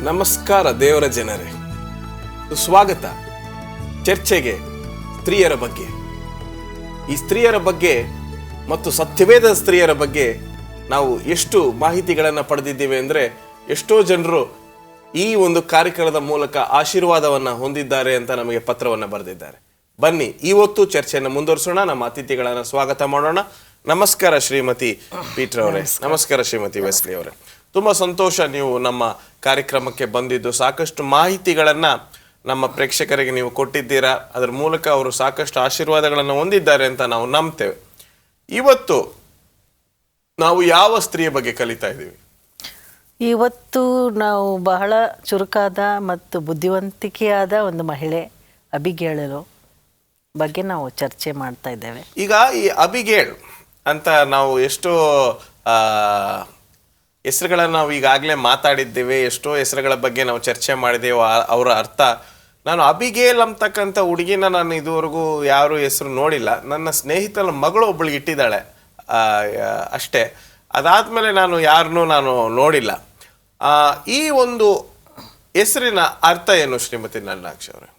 ನಮಸ್ಕಾರ ದೇವರ ಜನರೇ, ಸ್ವಾಗತ ಚರ್ಚೆಗೆ ಸ್ತ್ರೀಯರ ಬಗ್ಗೆ. ಈ ಸ್ತ್ರೀಯರ ಬಗ್ಗೆ ಮತ್ತು ಸತ್ಯವೇದ ಸ್ತ್ರೀಯರ ಬಗ್ಗೆ ನಾವು ಎಷ್ಟು ಮಾಹಿತಿಗಳನ್ನು ಪಡೆದಿದ್ದೇವೆ ಅಂದರೆ, ಎಷ್ಟೋ ಜನರು ಈ ಒಂದು ಕಾರ್ಯಕ್ರಮದ ಮೂಲಕ ಆಶೀರ್ವಾದವನ್ನು ಹೊಂದಿದ್ದಾರೆ ಅಂತ ನಮಗೆ ಪತ್ರವನ್ನು ಬರೆದಿದ್ದಾರೆ. ಬನ್ನಿ ಇವತ್ತು ಚರ್ಚೆಯನ್ನು ಮುಂದುವರಿಸೋಣ. ನಮ್ಮ ಅತಿಥಿಗಳನ್ನು ಸ್ವಾಗತ ಮಾಡೋಣ. ನಮಸ್ಕಾರ ಶ್ರೀಮತಿ ಪೀಟರ್ ಅವರೇ. ನಮಸ್ಕಾರ ಶ್ರೀಮತಿ ವೆಸ್ಲಿ ಅವರೇ. ತುಂಬ ಸಂತೋಷ ನೀವು ನಮ್ಮ ಕಾರ್ಯಕ್ರಮಕ್ಕೆ ಬಂದಿದ್ದು. ಸಾಕಷ್ಟು ಮಾಹಿತಿಗಳನ್ನು ನಮ್ಮ ಪ್ರೇಕ್ಷಕರಿಗೆ ನೀವು ಕೊಟ್ಟಿದ್ದೀರಾ. ಅದರ ಮೂಲಕ ಅವರು ಸಾಕಷ್ಟು ಆಶೀರ್ವಾದಗಳನ್ನು ಹೊಂದಿದ್ದಾರೆ ಅಂತ ನಾವು ನಂಬ್ತೇವೆ. ಇವತ್ತು ನಾವು ಯಾವ ಸ್ತ್ರೀಯ ಬಗ್ಗೆ ಕಲಿತಾ ಇದ್ದೀವಿ? ಇವತ್ತು ನಾವು ಬಹಳ ಚುರುಕಾದ ಮತ್ತು ಬುದ್ಧಿವಂತಿಕೆಯಾದ ಒಂದು ಮಹಿಳೆ ಅಬಿಗೇಳಲು ಬಗ್ಗೆ ನಾವು ಚರ್ಚೆ ಮಾಡ್ತಾ ಇದ್ದೇವೆ. ಈಗ ಈ ಅಬಿಗೇಲ್ ಅಂತ ನಾವು ಎಷ್ಟೋ ಹೆಸರುಗಳನ್ನು ನಾವು ಈಗಾಗಲೇ ಮಾತಾಡಿದ್ದೇವೆ. ಎಷ್ಟೋ ಹೆಸರುಗಳ ಬಗ್ಗೆ ನಾವು ಚರ್ಚೆ ಮಾಡಿದ್ದೇವೆ. ಅವರ ಅರ್ಥ, ನಾನು ಅಬಿಗೇಲ್ ಅಂತಕ್ಕಂಥ ಹುಡುಗಿನ ನಾನು ಇದುವರೆಗೂ ಯಾರು ಹೆಸರು ನೋಡಿಲ್ಲ. ನನ್ನ ಸ್ನೇಹಿತನ ಮಗಳು ಒಬ್ಬಳಿಗೆ ಇಟ್ಟಿದ್ದಾಳೆ ಅಷ್ಟೇ. ಅದಾದಮೇಲೆ ನಾನು ಯಾರನ್ನೂ ನಾನು ನೋಡಿಲ್ಲ. ಈ ಒಂದು ಹೆಸರಿನ ಅರ್ಥ ಏನು ಶ್ರೀಮತಿ ನಲ್ಲಾಕ್ಷಿ ಅವರೇ?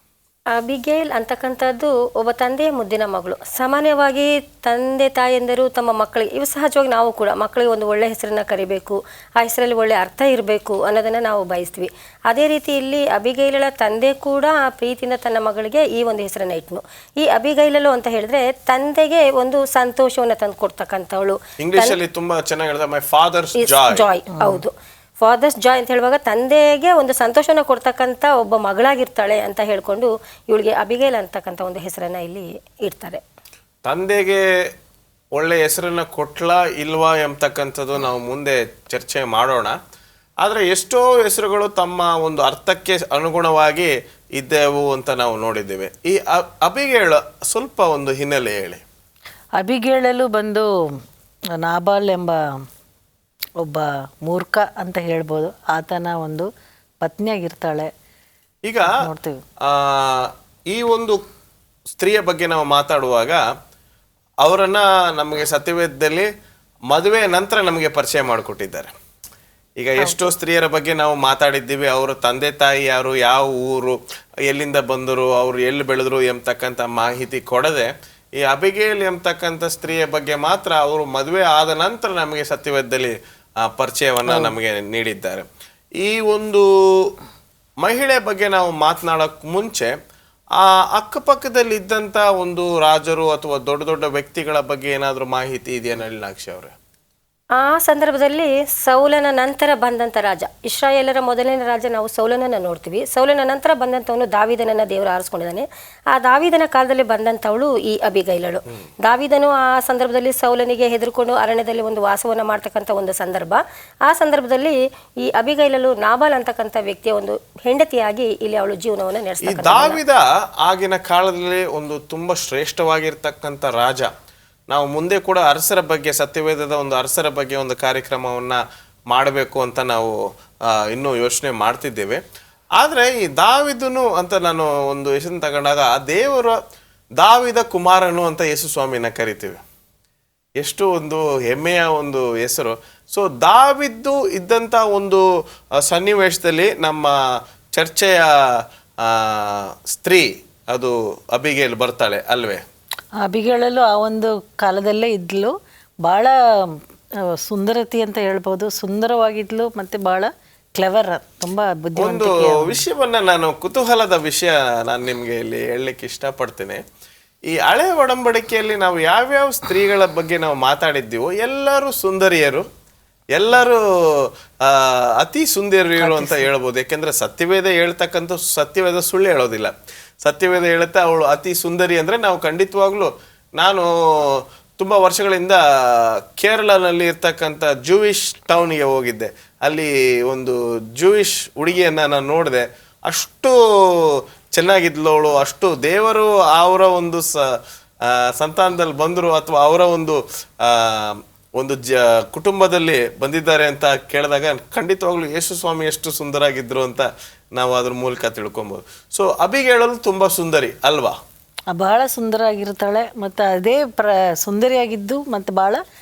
ಅಬಿಗೇಲ್ ಅಂತಕ್ಕಂಥದ್ದು ಒಬ್ಬ ತಂದೆಯ ಮುದ್ದಿನ ಮಗಳು. ಸಾಮಾನ್ಯವಾಗಿ ತಂದೆ ತಾಯಂದಿರು ತಮ್ಮ ಮಕ್ಕಳಿಗೆ, ಇವು ಸಹಜವಾಗಿ ನಾವು ಕೂಡ ಮಕ್ಕಳಿಗೆ ಒಂದು ಒಳ್ಳೆ ಹೆಸರನ್ನ ಕರಿಬೇಕು, ಆ ಹೆಸರಲ್ಲಿ ಒಳ್ಳೆ ಅರ್ಥ ಇರಬೇಕು ಅನ್ನೋದನ್ನು ನಾವು ಬಯಸ್ತೀವಿ. ಅದೇ ರೀತಿ ಇಲ್ಲಿ ಅಬಿಗೈಲಳ ತಂದೆ ಕೂಡ ಆ ಪ್ರೀತಿಯಿಂದ ತನ್ನ ಮಗಳಿಗೆ ಈ ಒಂದು ಹೆಸರನ್ನ ಇಟ್ನು. ಈ ಅಬಿಗೈಲಳು ಅಂತ ಹೇಳಿದ್ರೆ ತಂದೆಗೆ ಒಂದು ಸಂತೋಷವನ್ನು ತಂದು ಕೊಡ್ತಕ್ಕಂಥವಳು. ಇಂಗ್ಲಿಷಲ್ಲಿ ತುಂಬಾ ಚೆನ್ನಾಗಿ ಹೇಳಿದ ಮೈ ಫಾದರ್ಸ್ ಜಾಯ್. ಹೌದು, ಫಾದರ್ಸ್ ಜಾಯ್ ಅಂತ ಹೇಳುವಾಗ ತಂದೆಗೆ ಒಂದು ಸಂತೋಷನ ಕೊಡ್ತಕ್ಕಂಥ ಒಬ್ಬ ಮಗಳಾಗಿರ್ತಾಳೆ ಅಂತ ಹೇಳ್ಕೊಂಡು ಇವಳಿಗೆ ಅಬಿಗೇಲ್ ಅಂತಕ್ಕಂಥ ಒಂದು ಹೆಸರನ್ನ ಇಲ್ಲಿ ಇಡ್ತಾರೆ. ತಂದೆಗೆ ಒಳ್ಳೆ ಹೆಸರನ್ನ ಕೊಟ್ಲಾ ಇಲ್ವಾ ಎಂಬತಕ್ಕಂಥದ್ದು ನಾವು ಮುಂದೆ ಚರ್ಚೆ ಮಾಡೋಣ. ಆದರೆ ಎಷ್ಟೋ ಹೆಸರುಗಳು ತಮ್ಮ ಒಂದು ಅರ್ಥಕ್ಕೆ ಅನುಗುಣವಾಗಿ ಇದ್ದವು ಅಂತ ನಾವು ನೋಡಿದ್ದೇವೆ. ಈ ಅಬಿಗೇಲ್ ಸ್ವಲ್ಪ ಒಂದು ಹಿನ್ನೆಲೆ ಹೇಳಿ. ಅಬಿಗೇಳಲು ಬಂದು ನಾಬಾಲ್ ಎಂಬ ಒಬ್ಬ ಮೂರ್ಖ ಅಂತ ಹೇಳ್ಬೋದು, ಆತನ ಒಂದು ಪತ್ನಿಯಾಗಿರ್ತಾಳೆ. ಈಗ ಈ ಒಂದು ಸ್ತ್ರೀಯ ಬಗ್ಗೆ ನಾವು ಮಾತಾಡುವಾಗ ಅವರನ್ನ ನಮಗೆ ಸತ್ಯವೇದದಲ್ಲಿ ಮದುವೆ ನಂತರ ನಮಗೆ ಪರಿಚಯ ಮಾಡಿಕೊಟ್ಟಿದ್ದಾರೆ. ಈಗ ಎಷ್ಟೋ ಸ್ತ್ರೀಯರ ಬಗ್ಗೆ ನಾವು ಮಾತಾಡಿದ್ದೀವಿ. ಅವರ ತಂದೆ ತಾಯಿ ಯಾರು, ಯಾವ ಊರು, ಎಲ್ಲಿಂದ ಬಂದರು, ಅವರು ಎಲ್ಲಿ ಬೆಳೆದ್ರು ಎಂಬತಕ್ಕಂಥ ಮಾಹಿತಿ ಕೊಡದೆ ಈ ಅಬಿಗೇಲ್ ಎಂಬತಕ್ಕಂಥ ಸ್ತ್ರೀಯ ಬಗ್ಗೆ ಮಾತ್ರ ಅವರು ಮದುವೆ ಆದ ನಂತರ ನಮಗೆ ಸತ್ಯವೇದದಲ್ಲಿ ಪರಿಚಯವನ್ನ ನಮಗೆ ನೀಡಿದ್ದಾರೆ. ಈ ಒಂದು ಮಹಿಳೆ ಬಗ್ಗೆ ನಾವು ಮಾತನಾಡೋಕೆ ಮುಂಚೆ ಆ ಅಕ್ಕಪಕ್ಕದಲ್ಲಿ ಇದ್ದಂಥ ಒಂದು ರಾಜರು ಅಥವಾ ದೊಡ್ಡ ದೊಡ್ಡ ವ್ಯಕ್ತಿಗಳ ಬಗ್ಗೆ ಏನಾದರೂ ಮಾಹಿತಿ ಇದೆಯಾ ನಳಿನಾಕ್ಷಿ ಅವರೇ? ಆ ಸಂದರ್ಭದಲ್ಲಿ ಸೌಲನ ನಂತರ ಬಂದಂಥ ರಾಜ, ಇಸ್ರಾಯೇಲರ ಮೊದಲನೇ ರಾಜ ನಾವು ಸೌಲನನ್ನು ನೋಡ್ತೀವಿ. ಸೌಲನ ನಂತರ ಬಂದಂಥವನು ದಾವಿದನನ್ನು ದೇವರು ಆರಿಸ್ಕೊಂಡಿದ್ದಾನೆ. ಆ ದಾವಿದನ ಕಾಲದಲ್ಲಿ ಬಂದಂಥವಳು ಈ ಅಬಿಗೈಲಳು. ದಾವಿದನು ಆ ಸಂದರ್ಭದಲ್ಲಿ ಸೌಲನಿಗೆ ಹೆದರ್ಕೊಂಡು ಅರಣ್ಯದಲ್ಲಿ ಒಂದು ವಾಸವನ್ನು ಮಾಡ್ತಕ್ಕಂಥ ಒಂದು ಸಂದರ್ಭ. ಆ ಸಂದರ್ಭದಲ್ಲಿ ಈ ಅಬಿಗೈಲಳು ನಾಬಾಲ್ ಅಂತಕ್ಕಂಥ ವ್ಯಕ್ತಿಯ ಒಂದು ಹೆಂಡತಿಯಾಗಿ ಇಲ್ಲಿ ಅವಳು ಜೀವನವನ್ನು ನಡೆಸ್ತಾರೆ. ದಾವಿದ ಆಗಿನ ಕಾಲದಲ್ಲಿ ಒಂದು ತುಂಬಾ ಶ್ರೇಷ್ಠವಾಗಿರ್ತಕ್ಕಂಥ ರಾಜ. ನಾವು ಮುಂದೆ ಕೂಡ ಅರಸರ ಬಗ್ಗೆ, ಸತ್ಯವೇದದ ಒಂದು ಅರಸರ ಬಗ್ಗೆ ಒಂದು ಕಾರ್ಯಕ್ರಮವನ್ನು ಮಾಡಬೇಕು ಅಂತ ನಾವು ಇನ್ನೂ ಯೋಚನೆ ಮಾಡ್ತಿದ್ದೇವೆ. ಆದರೆ ಈ ದಾವಿದನು ಅಂತ ನಾನು ಒಂದು ಹೆಸರನ್ನು ತಗೊಂಡಾಗ ದೇವರ ದಾವಿದ ಕುಮಾರನು ಅಂತ ಯೇಸು ಸ್ವಾಮಿನ ಕರಿತೀವಿ. ಎಷ್ಟು ಒಂದು ಹೆಮ್ಮೆಯ ಒಂದು ಹೆಸರು. ಸೊ ದಾವಿದ್ದು ಇದ್ದಂಥ ಒಂದು ಸನ್ನಿವೇಶದಲ್ಲಿ ನಮ್ಮ ಚರ್ಚೆಯ ಸ್ತ್ರೀ ಅದು ಅಬಿಗೇಲ್ ಬರ್ತಾಳೆ ಅಲ್ವೇ? ಅಬಿಗೇಳಲು ಆ ಒಂದು ಕಾಲದಲ್ಲೇ ಇದ್ಲು. ಭಾಳ ಸುಂದರತಿ ಅಂತ ಹೇಳ್ಬೋದು, ಸುಂದರವಾಗಿದ್ಲು ಮತ್ತು ಭಾಳ ಕ್ಲೆವರ್, ತುಂಬ ಒಂದು ವಿಷಯವನ್ನ ನಾನು ಕುತೂಹಲದ ವಿಷಯ ನಾನು ನಿಮಗೆ ಇಲ್ಲಿ ಹೇಳಲಿಕ್ಕೆ ಇಷ್ಟಪಡ್ತೇನೆ. ಈ ಹಳೆ ಒಡಂಬಡಿಕೆಯಲ್ಲಿ ನಾವು ಯಾವ್ಯಾವ ಸ್ತ್ರೀಗಳ ಬಗ್ಗೆ ನಾವು ಮಾತಾಡಿದ್ದೀವೋ ಎಲ್ಲರೂ ಸುಂದರಿಯರು, ಎಲ್ಲರೂ ಅತಿ ಸುಂದರಿಯರು ಅಂತ ಹೇಳ್ಬೋದು. ಯಾಕೆಂದ್ರೆ ಸತ್ಯವೇದ ಹೇಳ್ತಕ್ಕಂಥ ಸತ್ಯವೇದ ಸುಳ್ಳು ಹೇಳೋದಿಲ್ಲ. ಸತ್ಯವೇದ ಹೇಳುತ್ತಾ ಅವಳು ಅತಿ ಸುಂದರಿ ಅಂದರೆ ನಾವು ಖಂಡಿತವಾಗ್ಲೂ, ನಾನು ತುಂಬ ವರ್ಷಗಳಿಂದ ಕೇರಳನಲ್ಲಿ ಇರ್ತಕ್ಕಂಥ ಜೂಯಿಷ್ ಟೌನ್ಗೆ ಹೋಗಿದ್ದೆ. ಅಲ್ಲಿ ಒಂದು ಜೂಯಿಷ್ ಹುಡುಗಿಯನ್ನು ನಾನು ನೋಡಿದೆ. ಅಷ್ಟು ಚೆನ್ನಾಗಿದ್ಲು ಅವಳು. ಅಷ್ಟು ದೇವರು ಅವರ ಒಂದು ಸಂತಾನದಲ್ಲಿ ಬಂದರು ಅಥವಾ ಅವರ ಒಂದು ಕುಟುಂಬದಲ್ಲಿ ಬಂದಿದ್ದಾರೆ ಅಂತ ಕೇಳಿದಾಗ ಖಂಡಿತವಾಗ್ಲೂ ಯೇಸು ಸ್ವಾಮಿ ಎಷ್ಟು ಸುಂದರಾಗಿದ್ರು ಅಂತ ನಾವು ಅದ್ರ ಮೂಲಕ ತಿಳ್ಕೊಬೋದು. ಸೊ ಅಬಿಗೇಳಲು ತುಂಬ ಸುಂದರಿ ಅಲ್ವಾ? ಬಹಳ ಸುಂದರ ಆಗಿರ್ತಾಳೆ ಮತ್ತು ಅದೇ ಸುಂದರಿಯಾಗಿದ್ದು ಮತ್ತು ಭಾಳ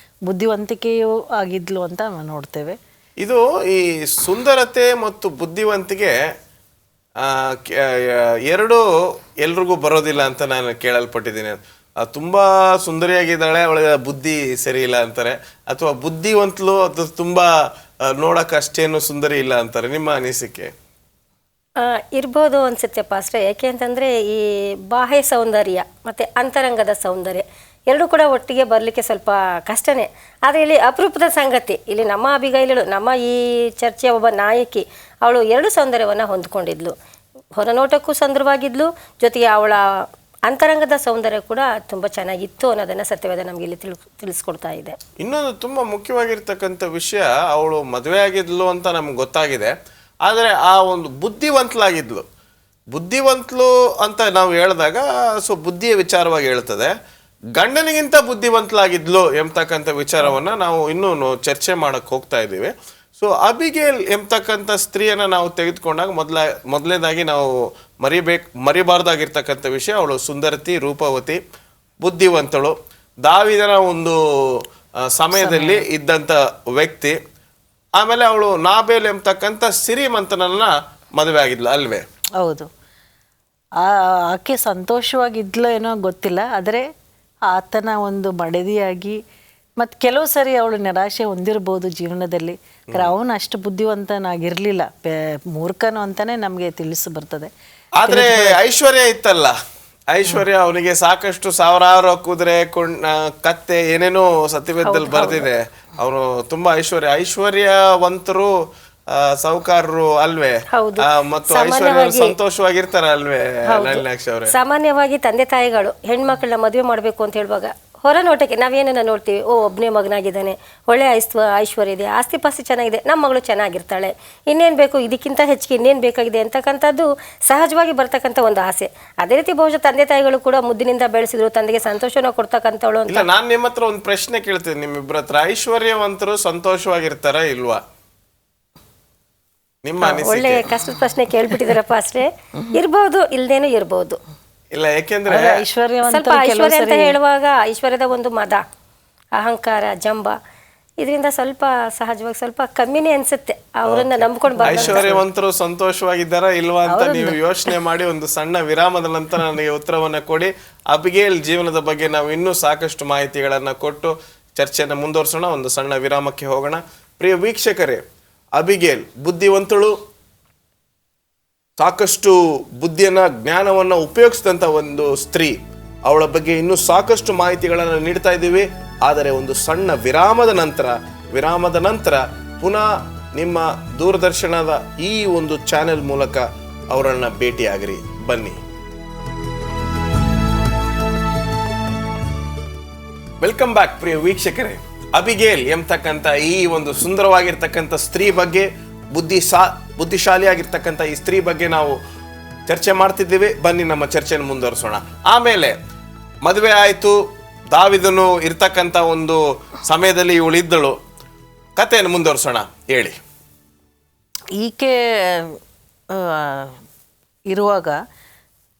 ಬುದ್ಧಿವಂತಿಕೆಯೂ ಆಗಿದ್ಲು ಅಂತ ನೋಡ್ತೇವೆ. ಇದು ಈ ಸುಂದರತೆ ಮತ್ತು ಬುದ್ಧಿವಂತಿಗೆ ಎರಡು ಎಲ್ರಿಗೂ ಬರೋದಿಲ್ಲ ಅಂತ ನಾನು ಕೇಳಲ್ಪಟ್ಟಿದ್ದೀನಿ. ತುಂಬಾ ಸುಂದರಿಯಾಗಿದ್ದಾಳೆ, ಅವಳ ಬುದ್ಧಿ ಸರಿ ಇಲ್ಲ ಅಂತಾರೆ, ಅಥವಾ ಬುದ್ಧಿವಂತಲು ಅದು ತುಂಬಾ ನೋಡಕ್ ಅಷ್ಟೇನು ಸುಂದರಿ ಇಲ್ಲ ಅಂತಾರೆ. ನಿಮ್ಮ ಅನಿಸಿಕೆ? ಇರ್ಬೋದು ಅನ್ಸುತ್ತೆ ಪಾಸ್ಟ್ರೆ. ಯಾಕೆ ಅಂತಂದರೆ ಈ ಬಾಹ್ಯ ಸೌಂದರ್ಯ ಮತ್ತು ಅಂತರಂಗದ ಸೌಂದರ್ಯ ಎರಡೂ ಕೂಡ ಒಟ್ಟಿಗೆ ಬರಲಿಕ್ಕೆ ಸ್ವಲ್ಪ ಕಷ್ಟನೇ. ಆದರೆ ಇಲ್ಲಿ ಅಪರೂಪದ ಸಂಗತಿ, ಇಲ್ಲಿ ನಮ್ಮ ಅಬಿಗೈಲಳು, ನಮ್ಮ ಈ ಚರ್ಚೆಯ ಒಬ್ಬ ನಾಯಕಿ, ಅವಳು ಎರಡು ಸೌಂದರ್ಯವನ್ನು ಹೊಂದ್ಕೊಂಡಿದ್ಲು. ಹೊರನೋಟಕ್ಕೂ ಸುಂದರವಾಗಿದ್ಲು, ಜೊತೆಗೆ ಅವಳ ಅಂತರಂಗದ ಸೌಂದರ್ಯ ಕೂಡ ತುಂಬ ಚೆನ್ನಾಗಿತ್ತು ಅನ್ನೋದನ್ನು ಸತ್ಯವೇದ ನಮಗೆ ಇಲ್ಲಿ ತಿಳಿಸ್ಕೊಡ್ತಾ ಇದೆ. ಇನ್ನೊಂದು ತುಂಬ ಮುಖ್ಯವಾಗಿರ್ತಕ್ಕಂಥ ವಿಷಯ, ಅವಳು ಮದುವೆ ಆಗಿದ್ಲು ಅಂತ ನಮ್ಗೆ ಗೊತ್ತಾಗಿದೆ, ಆದರೆ ಆ ಒಂದು ಬುದ್ಧಿವಂತಲಾಗಿದ್ಲು. ಬುದ್ಧಿವಂತಲು ಅಂತ ನಾವು ಹೇಳಿದಾಗ ಬುದ್ಧಿಯ ವಿಚಾರವಾಗಿ ಹೇಳ್ತದೆ. ಗಂಡನಿಗಿಂತ ಬುದ್ಧಿವಂತಲಾಗಿದ್ಲು ಎಂಬತಕ್ಕಂಥ ವಿಚಾರವನ್ನು ನಾವು ಇನ್ನೂ ಚರ್ಚೆ ಮಾಡಕ್ಕೆ ಹೋಗ್ತಾ ಇದ್ದೀವಿ. ಅಬಿಗೇಲ್ ಎಂಬತಕ್ಕಂಥ ಸ್ತ್ರೀಯನ್ನು ನಾವು ತೆಗೆದುಕೊಂಡಾಗ ಮೊದಲನೇದಾಗಿ ನಾವು ಮರಿಬಾರ್ದಾಗಿರ್ತಕ್ಕಂಥ ವಿಷಯ, ಅವಳು ಸುಂದರತಿ, ರೂಪವತಿ, ಬುದ್ಧಿವಂತಳು, ದಾವೀದನ ಒಂದು ಸಮಯದಲ್ಲಿ ಇದ್ದಂಥ ವ್ಯಕ್ತಿ. ಆಮೇಲೆ ಅವಳು ನಾಬೇಲ್ ಎಂಬತಕ್ಕಂಥ ಸಿರಿಮಂತನನ್ನ ಮದುವೆ ಆಗಿದ್ಲು ಅಲ್ವೇ? ಹೌದು. ಆಕೆ ಸಂತೋಷವಾಗಿದ್ಲು ಏನೋ ಗೊತ್ತಿಲ್ಲ, ಆದರೆ ಆತನ ಒಂದು ಮಡದಿಯಾಗಿ ಮತ್ತು ಕೆಲವು ಸರಿ ಅವಳು ನಿರಾಶೆ ಹೊಂದಿರ್ಬೋದು ಜೀವನದಲ್ಲಿ. ಅವನು ಅಷ್ಟು ಬುದ್ಧಿವಂತನಾಗಿರ್ಲಿಲ್ಲ, ಮೂರ್ಖನು ಅಂತಾನೆ ನಮಗೆ ತಿಳಿಸಿ ಬರ್ತದೆ. ಆದ್ರೆ ಐಶ್ವರ್ಯ ಇತ್ತಲ್ಲ, ಐಶ್ವರ್ಯ ಅವನಿಗೆ ಸಾಕಷ್ಟು ಸಾವಿರಾರು ಕುದುರೆ, ಕತ್ತೆ, ಏನೇನೋ ಸತ್ಯವೇದದಲ್ಲಿ ಬರ್ದಿದೆ. ಅವನು ತುಂಬಾ ಐಶ್ವರ್ಯವಂತರು, ಸಾಹುಕಾರರು ಅಲ್ವೇ, ಮತ್ತು ಐಶ್ವರ್ಯವರು ಸಂತೋಷವಾಗಿರ್ತಾರ ಅಲ್ವೇ ನಳಿನಾಕ್ಷಿ ಅವರೇ? ಸಾಮಾನ್ಯವಾಗಿ ತಂದೆ ತಾಯಿಗಳು ಹೆಣ್ಮಕ್ಳನ್ನ ಮದುವೆ ಮಾಡಬೇಕು ಅಂತ ಹೇಳುವಾಗ ಹೊರನೋಟಕ್ಕೆ ನಾವೇನನ್ನ ನೋಡ್ತೀವಿ, ಒಬ್ಬನೇ ಮಗನಾಗಿದ್ದಾನೆ, ಒಳ್ಳೆ ಐಶ್ವರ್ಯ ಇದೆ, ಆಸ್ತಿ ಪಾಸ್ತಿ ಚೆನ್ನಾಗಿದೆ, ನಮ್ಮ ಮಗಳು ಚೆನ್ನಾಗಿರ್ತಾಳೆ, ಇನ್ನೇನು ಬೇಕು, ಇದಕ್ಕಿಂತ ಹೆಚ್ಚಿಗೆ ಇನ್ನೇನು ಬೇಕಾಗಿದೆ ಅಂತಕ್ಕಂಥದ್ದು ಸಹಜವಾಗಿ ಬರ್ತಕ್ಕಂಥ ಒಂದು ಆಸೆ. ಅದೇ ರೀತಿ ಬಹುಶಃ ತಂದೆ ತಾಯಿಗಳು ಕೂಡ ಮುದ್ದಿನಿಂದ ಬೆಳೆಸಿದ್ರು, ತಂದೆಗೆ ಸಂತೋಷನ ಕೊಡ್ತಕ್ಕಂಥವಳು ಅಂತ. ನಾನು ನಿಮ್ಮ ಹತ್ರ ಒಂದು ಪ್ರಶ್ನೆ ಕೇಳ್ತೀನಿ, ನಿಮ್ಮಿಬ್ಬರ ಹತ್ರ ಐಶ್ವರ್ಯವಂತರು ಸಂತೋಷವಾಗಿರ್ತಾರ ಇಲ್ವಾ? ನಿಮ್ಮ ಒಳ್ಳೆ ಕಷ್ಟದ ಪ್ರಶ್ನೆ ಕೇಳ್ಬಿಟ್ಟಿದಾರಪ್ಪ ಅಷ್ಟೇ. ಇರ್ಬೋದು, ಇಲ್ದೇನು ಇರ್ಬೋದು. ಇಲ್ಲ, ಯಾಕೆಂದ್ರೆ ಸ್ವಲ್ಪ ಐಶ್ವರ್ಯ ಅಂತ ಹೇಳುವಾಗ ಐಶ್ವರ್ಯದ ಒಂದು ಮದ, ಅಹಂಕಾರ, ಜಂಬ, ಇದರಿಂದ ಸ್ವಲ್ಪ ಸಹಜವಾಗಿ ಸ್ವಲ್ಪ ಕಮ್ಮಿನೇ ಅನ್ಸುತ್ತೆ. ಅವರನ್ನ ನಂಬ್ಕೊಂಡು ಐಶ್ವರ್ಯವಂತರು ಸಂತೋಷವಾಗಿದ್ದಾರಾ ಇಲ್ವಾ ಅಂತ ನೀವು ಯೋಚನೆ ಮಾಡಿ ಒಂದು ಸಣ್ಣ ವಿರಾಮದ ನಂತರ ನನಗೆ ಉತ್ತರವನ್ನ ಕೊಡಿ. ಅಬಿಗೇಲ್ ಜೀವನದ ಬಗ್ಗೆ ನಾವು ಇನ್ನೂ ಸಾಕಷ್ಟು ಮಾಹಿತಿಗಳನ್ನ ಕೊಟ್ಟು ಚರ್ಚೆಯನ್ನು ಮುಂದುವರಿಸೋಣ. ಒಂದು ಸಣ್ಣ ವಿರಾಮಕ್ಕೆ ಹೋಗೋಣ. ಪ್ರಿಯ ವೀಕ್ಷಕರೇ, ಅಬಿಗೇಲ್ ಬುದ್ಧಿವಂತಳು, ಸಾಕಷ್ಟು ಬುದ್ಧಿಯನ್ನ, ಜ್ಞಾನವನ್ನ ಉಪಯೋಗಿಸಿದಂಥ ಒಂದು ಸ್ತ್ರೀ. ಅವಳ ಬಗ್ಗೆ ಇನ್ನೂ ಸಾಕಷ್ಟು ಮಾಹಿತಿಗಳನ್ನು ನೀಡ್ತಾ ಇದ್ದೀವಿ. ಆದರೆ ಒಂದು ಸಣ್ಣ ವಿರಾಮದ ನಂತರ ಪುನಃ ನಿಮ್ಮ ದೂರದರ್ಶನದ ಈ ಒಂದು ಚಾನೆಲ್ ಮೂಲಕ ಅವರನ್ನ ಭೇಟಿಯಾಗಿರಿ. ಬನ್ನಿ. ವೆಲ್ಕಮ್ ಬ್ಯಾಕ್ ಪ್ರಿಯ ವೀಕ್ಷಕರೇ. ಅಬಿಗೇಲ್ ಎಂಬತಕ್ಕಂಥ ಈ ಒಂದು ಸುಂದರವಾಗಿರ್ತಕ್ಕಂಥ ಸ್ತ್ರೀ ಬಗ್ಗೆ, ಬುದ್ಧಿಶಾಲಿಯಾಗಿರ್ತಕ್ಕಂಥ ಈ ಸ್ತ್ರೀ ಬಗ್ಗೆ ನಾವು ಚರ್ಚೆ ಮಾಡ್ತಿದ್ದೀವಿ. ಬನ್ನಿ ನಮ್ಮ ಚರ್ಚೆಯನ್ನು ಮುಂದುವರಿಸೋಣ. ಆಮೇಲೆ ಮದುವೆ ಆಯಿತು, ದಾವೀದನು ಇರ್ತಕ್ಕಂಥ ಒಂದು ಸಮಯದಲ್ಲಿ ಇವಳಿದ್ದಳು. ಕಥೆಯನ್ನು ಮುಂದುವರಿಸೋಣ, ಹೇಳಿ. ಈಕೆ ಇರುವಾಗ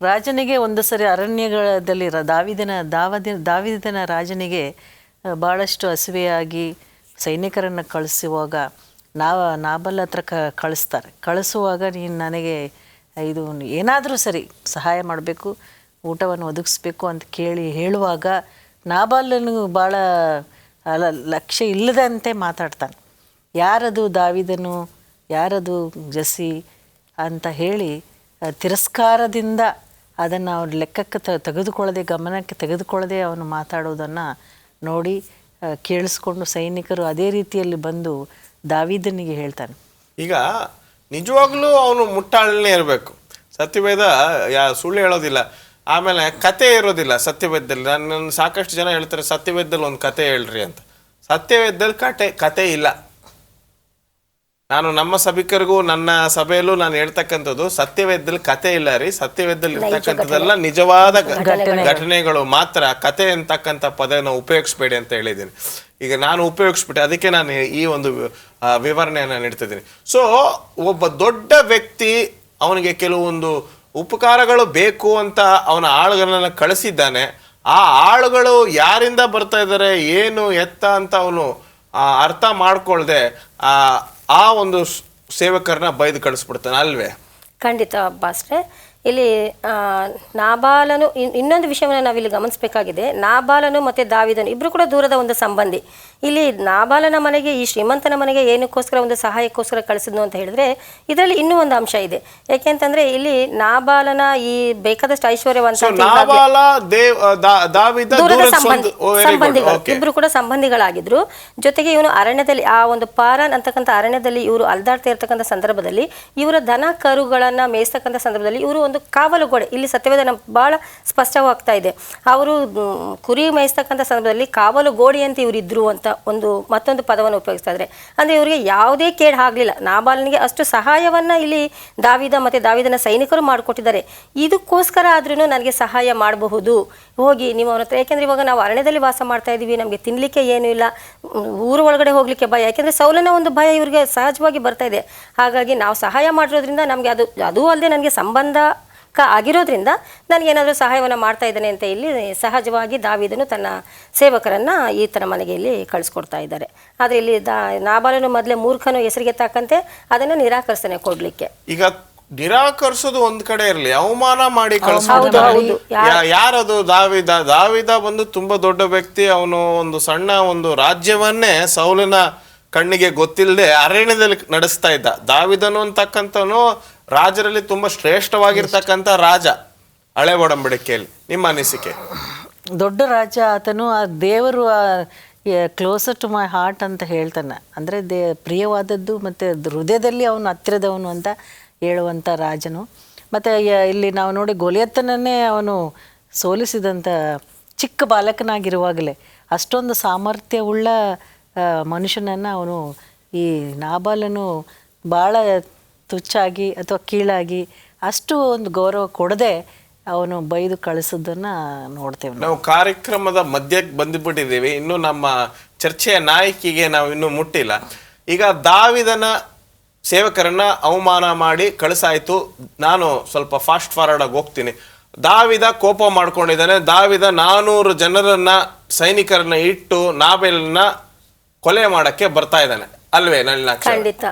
ರಾಜನಿಗೆ ಒಂದು ಸರಿ ಅರಣ್ಯಗಳಲ್ಲಿ ದಾವೀದನ ರಾಜನಿಗೆ ಭಾಳಷ್ಟು ಹಸಿವೆಯಾಗಿ ಸೈನಿಕರನ್ನು ಕಳಿಸುವಾಗ ನಾಬಲ್ ಹತ್ರ ಕಳಿಸುವಾಗ ನೀನು ನನಗೆ ಇದು ಏನಾದರೂ ಸರಿ ಸಹಾಯ ಮಾಡಬೇಕು, ಊಟವನ್ನು ಒದಗಿಸ್ಬೇಕು ಅಂತ ಹೇಳುವಾಗ ನಾಬಾಲನು ಭಾಳ ಲಕ್ಷ್ಯ ಇಲ್ಲದಂತೆ ಮಾತಾಡ್ತಾನೆ. ಯಾರದು ದಾವೀದನು, ಯಾರದು ಜೆಸ್ಸಿ ಅಂತ ಹೇಳಿ ತಿರಸ್ಕಾರದಿಂದ ಅದನ್ನು ಅವ್ರ ಲೆಕ್ಕಕ್ಕೆ ಗಮನಕ್ಕೆ ತೆಗೆದುಕೊಳ್ಳದೆ ಅವನು ಮಾತಾಡೋದನ್ನು ನೋಡಿ ಕೇಳಿಸ್ಕೊಂಡು ಸೈನಿಕರು ಅದೇ ರೀತಿಯಲ್ಲಿ ಬಂದು ದಾವೀದನಿಗೆ ಹೇಳ್ತಾನೆ. ಈಗ ನಿಜವಾಗ್ಲೂ ಅವನು ಮುಟ್ಟಾಳನೇ ಇರಬೇಕು. ಸತ್ಯವೇದ ಸುಳ್ಳು ಹೇಳೋದಿಲ್ಲ. ಆಮೇಲೆ ಕತೆ ಇರೋದಿಲ್ಲ ಸತ್ಯವೇದದಲ್ಲಿ. ನನ್ನ ಸಾಕಷ್ಟು ಜನ ಹೇಳ್ತಾರೆ ಸತ್ಯವೇದದಲ್ಲಿ ಒಂದು ಕತೆ ಹೇಳ್ರಿ ಅಂತ. ಸತ್ಯವೇದದಲ್ಲಿ ಕತೆ ಇಲ್ಲ. ನಾನು ನಮ್ಮ ಸಭಿಕರಿಗೂ ನನ್ನ ಸಭೆಯಲ್ಲೂ ನಾನು ಹೇಳ್ತಕ್ಕಂಥದ್ದು, ಸತ್ಯವೇದದಲ್ಲಿ ಕತೆ ಇಲ್ಲ ರೀ, ಸತ್ಯವೇದದಲ್ಲಿ ಇರ್ತಕ್ಕಂಥದ್ದೆಲ್ಲ ನಿಜವಾದ ಘಟನೆಗಳು ಮಾತ್ರ. ಕತೆ ಅಂತಕ್ಕಂಥ ಪದನ ಉಪಯೋಗಿಸ್ಬೇಡಿ ಅಂತ ಹೇಳಿದ್ದೀನಿ. ಈಗ ನಾನು ಉಪಯೋಗಿಸ್ಬಿಟ್ಟೆ, ಅದಕ್ಕೆ ನಾನು ಈ ಒಂದು ವಿವರಣೆಯನ್ನು ನೀಡ್ತಿದ್ದೀನಿ. ಒಬ್ಬ ದೊಡ್ಡ ವ್ಯಕ್ತಿ, ಅವನಿಗೆ ಕೆಲವೊಂದು ಉಪಕಾರಗಳು ಬೇಕು ಅಂತ ಅವನ ಆಳುಗಳನ್ನ ಕಳಿಸಿದ್ದಾನೆ. ಆ ಆಳುಗಳು ಯಾರಿಂದ ಬರ್ತಾ ಇದ್ದಾರೆ, ಏನು ಎತ್ತ ಅಂತ ಅವನು ಅರ್ಥ ಮಾಡ್ಕೊಳ್ದೆ ಆ ಒಂದು ಸೇವಕರನ್ನ ಬೈದು ಕಳಿಸ್ಬಿಡ್ತಾನೆ ಅಲ್ವೇ? ಖಂಡಿತ ಬಾಸ್ರೆ. ಇಲ್ಲಿ ನಾಬಾಲನು ಇನ್ನೊಂದು ವಿಷಯವನ್ನು ನಾವಿಲ್ಲಿ ಗಮನಿಸಬೇಕಾಗಿದೆ. ನಾಬಾಲನು ಮತ್ತು ದಾವಿದನು ಇಬ್ಬರು ಕೂಡ ದೂರದ ಒಂದು ಸಂಬಂಧಿ. ಇಲ್ಲಿ ನಾಬಾಲನ ಮನೆಗೆ ಈ ಶ್ರೀಮಂತನ ಮನೆಗೆ ಏನಕ್ಕೋಸ್ಕರ ಒಂದು ಸಹಾಯಕ್ಕೋಸ್ಕರ ಕಳಿಸಿದ್ನು ಅಂತ ಹೇಳಿದ್ರೆ ಇದರಲ್ಲಿ ಇನ್ನೂ ಒಂದು ಅಂಶ ಇದೆ. ಯಾಕೆಂತಂದ್ರೆ ಇಲ್ಲಿ ನಾಬಾಲನ ಈ ಬೇಕಾದಷ್ಟು ಐಶ್ವರ್ಯವಂತ ದೂರದ ಸಂಬಂಧಿಗಳು ಇಬ್ರು ಕೂಡ ಸಂಬಂಧಿಗಳಾಗಿದ್ರು. ಜೊತೆಗೆ ಇವನು ಅರಣ್ಯದಲ್ಲಿ ಆ ಒಂದು ಪಾರಾನ್ ಅಂತಕ್ಕಂಥ ಅರಣ್ಯದಲ್ಲಿ ಇವರು ಅಲ್ದಾಡ್ತಾ ಇರ್ತಕ್ಕಂಥ ಸಂದರ್ಭದಲ್ಲಿ ಇವರ ದನ ಕರುಗಳನ್ನ ಮೇಯಿಸ್ತಕ್ಕಂಥ ಸಂದರ್ಭದಲ್ಲಿ ಇವರು ಒಂದು ಕಾವಲು ಗೋಡೆ, ಇಲ್ಲಿ ಸತ್ಯವೇದ ನಮ್ಗೆ ಬಹಳ ಸ್ಪಷ್ಟವಾಗ್ತಾ ಇದೆ. ಅವರು ಕುರಿ ಮೇಯಿಸ್ತಕ್ಕಂಥ ಸಂದರ್ಭದಲ್ಲಿ ಕಾವಲು ಗೋಡೆ ಅಂತ ಇವರು ಇದ್ರು ಅಂತ ಮತ್ತೊಂದು ಪದವನ್ನು ಉಪಯೋಗಿಸ್ತಾ ಇದ್ದಾರೆ. ಅಂದರೆ ಇವರಿಗೆ ಯಾವುದೇ ಕೇಡು ಆಗಲಿಲ್ಲ. ನಾಬಾಲನಿಗೆ ಅಷ್ಟು ಸಹಾಯವನ್ನ ಇಲ್ಲಿ ದಾವಿದ ಮತ್ತು ದಾವಿದನ ಸೈನಿಕರು ಮಾಡಿಕೊಟ್ಟಿದ್ದಾರೆ. ಇದಕ್ಕೋಸ್ಕರ ಆದ್ರೂ ನನಗೆ ಸಹಾಯ ಮಾಡಬಹುದು, ಹೋಗಿ ನೀವು ಅವನ ಹತ್ರ. ಯಾಕೆಂದ್ರೆ ಇವಾಗ ನಾವು ಅರಣ್ಯದಲ್ಲಿ ವಾಸ ಮಾಡ್ತಾ ಇದ್ದೀವಿ, ನಮಗೆ ತಿನ್ಲಿಕ್ಕೆ ಏನೂ ಇಲ್ಲ, ಊರು ಒಳಗಡೆ ಹೋಗ್ಲಿಕ್ಕೆ ಭಯ. ಯಾಕೆಂದ್ರೆ ಸೌಲನ ಒಂದು ಭಯ ಇವ್ರಿಗೆ ಸಹಜವಾಗಿ ಬರ್ತಾ ಇದೆ. ಹಾಗಾಗಿ ನಾವು ಸಹಾಯ ಮಾಡಿರೋದ್ರಿಂದ ನಮಗೆ ಅದು ಅಲ್ಲದೆ ನನಗೆ ಸಂಬಂಧ ಆಗಿರೋದ್ರಿಂದ ನನಗೇನಾದರೂ ಸಹಾಯವನ್ನು ಮಾಡ್ತಾ ಇದ್ದಾನೆ ಅಂತ ಇಲ್ಲಿ ಸಹಜವಾಗಿ ದಾವಿದನು ತನ್ನ ಸೇವಕರನ್ನು ಈ ಥರ ಮನೆಗೆ ಇಲ್ಲಿ ಕಳಿಸ್ಕೊಡ್ತಾ ಇದ್ದಾರೆ. ಆದರೆ ಇಲ್ಲಿ ನಾಬಾಲನು ಮೊದಲೇ ಮೂರ್ಖನು ಹೆಸರಿಗೆ ತಕ್ಕಂತೆ ಅದನ್ನು ನಿರಾಕರಿಸ್ತಾನೆ ಕೊಡ್ಲಿಕ್ಕೆ. ಈಗ ನಿರಾಕರಿಸೋದು ಒಂದ್ ಕಡೆ ಇರಲಿ, ಅವಮಾನ ಮಾಡಿ ಯಾರದು? ದಾವಿದ ಬಂದು ತುಂಬಾ ದೊಡ್ಡ ವ್ಯಕ್ತಿ. ಅವನು ಒಂದು ಸಣ್ಣ ಒಂದು ರಾಜ್ಯವನ್ನೇ ಸೌಲನ ಕಣ್ಣಿಗೆ ಗೊತ್ತಿಲ್ಲದೆ ಅರಣ್ಯದಲ್ಲಿ ನಡೆಸ್ತಾ ಇದ್ದ. ದಾವಿದನು ಅಂತಕ್ಕಂಥವನು ರಾಜರಲ್ಲಿ ತುಂಬಾ ಶ್ರೇಷ್ಠವಾಗಿರ್ತಕ್ಕಂಥ ರಾಜ ಹಳೆ ಒಡಂಬಡಿಕೆಯಲ್ಲಿ. ನಿಮ್ಮ ಅನಿಸಿಕೆ? ದೊಡ್ಡ ರಾಜ ಆತನು. ಆ ದೇವರು ಕ್ಲೋಸರ್ ಟು ಮೈ ಹಾರ್ಟ್ ಅಂತ ಹೇಳ್ತಾನೆ. ಅಂದರೆ ಪ್ರಿಯವಾದದ್ದು ಮತ್ತು ಹೃದಯದಲ್ಲಿ ಅವನು ಹತ್ತಿರದವನು ಅಂತ ಹೇಳುವಂಥ ರಾಜನು. ಮತ್ತು ಇಲ್ಲಿ ನಾವು ನೋಡಿ ಗೊಲಿಯತ್ತನನ್ನೇ ಅವನು ಸೋಲಿಸಿದಂಥ ಚಿಕ್ಕ ಬಾಲಕನಾಗಿರುವಾಗಲೇ ಅಷ್ಟೊಂದು ಸಾಮರ್ಥ್ಯವುಳ್ಳ ಮನುಷ್ಯನನ್ನು ಅವನು ಈ ನಾಬಾಲನು ಭಾಳ ತುಚ್ಚಾಗಿ ಅಥವಾ ಕೀಳಾಗಿ ಅಷ್ಟು ಒಂದು ಗೌರವ ಕೊಡದೆ ಅವನು ಬೈದು ಕಳಿಸೋದನ್ನು ನೋಡ್ತೇವೆ. ನಾವು ಕಾರ್ಯಕ್ರಮದ ಮಧ್ಯಕ್ಕೆ ಬಂದುಬಿಟ್ಟಿದ್ದೀವಿ. ಇನ್ನು ನಮ್ಮ ಚರ್ಚೆಯ ನಾಯಕಿಗೆ ನಾವು ಇನ್ನೂ ಮುಟ್ಟಿಲ್ಲ. ಈಗ ದಾವಿದನ ಸೇವಕರನ್ನ ಅವಮಾನ ಮಾಡಿ ಕಳಿಸಾಯ್ತು. ನಾನು ಸ್ವಲ್ಪ ಫಾಸ್ಟ್ ಫಾರ್ವರ್ಡ್ ಆಗಿ ಹೋಗ್ತೀನಿ. ದಾವಿದ ಕೋಪ ಮಾಡ್ಕೊಂಡಿದ್ದಾನೆ. ದಾವಿದ 400 ಜನರನ್ನ ಸೈನಿಕರನ್ನ ಇಟ್ಟು ನಾಬೆಲ್ನ ಕೊಲೆ ಮಾಡಕ್ಕೆ ಬರ್ತಾ ಇದ್ದಾನೆ ಅಲ್ವೇ? ಖಂಡಿತ.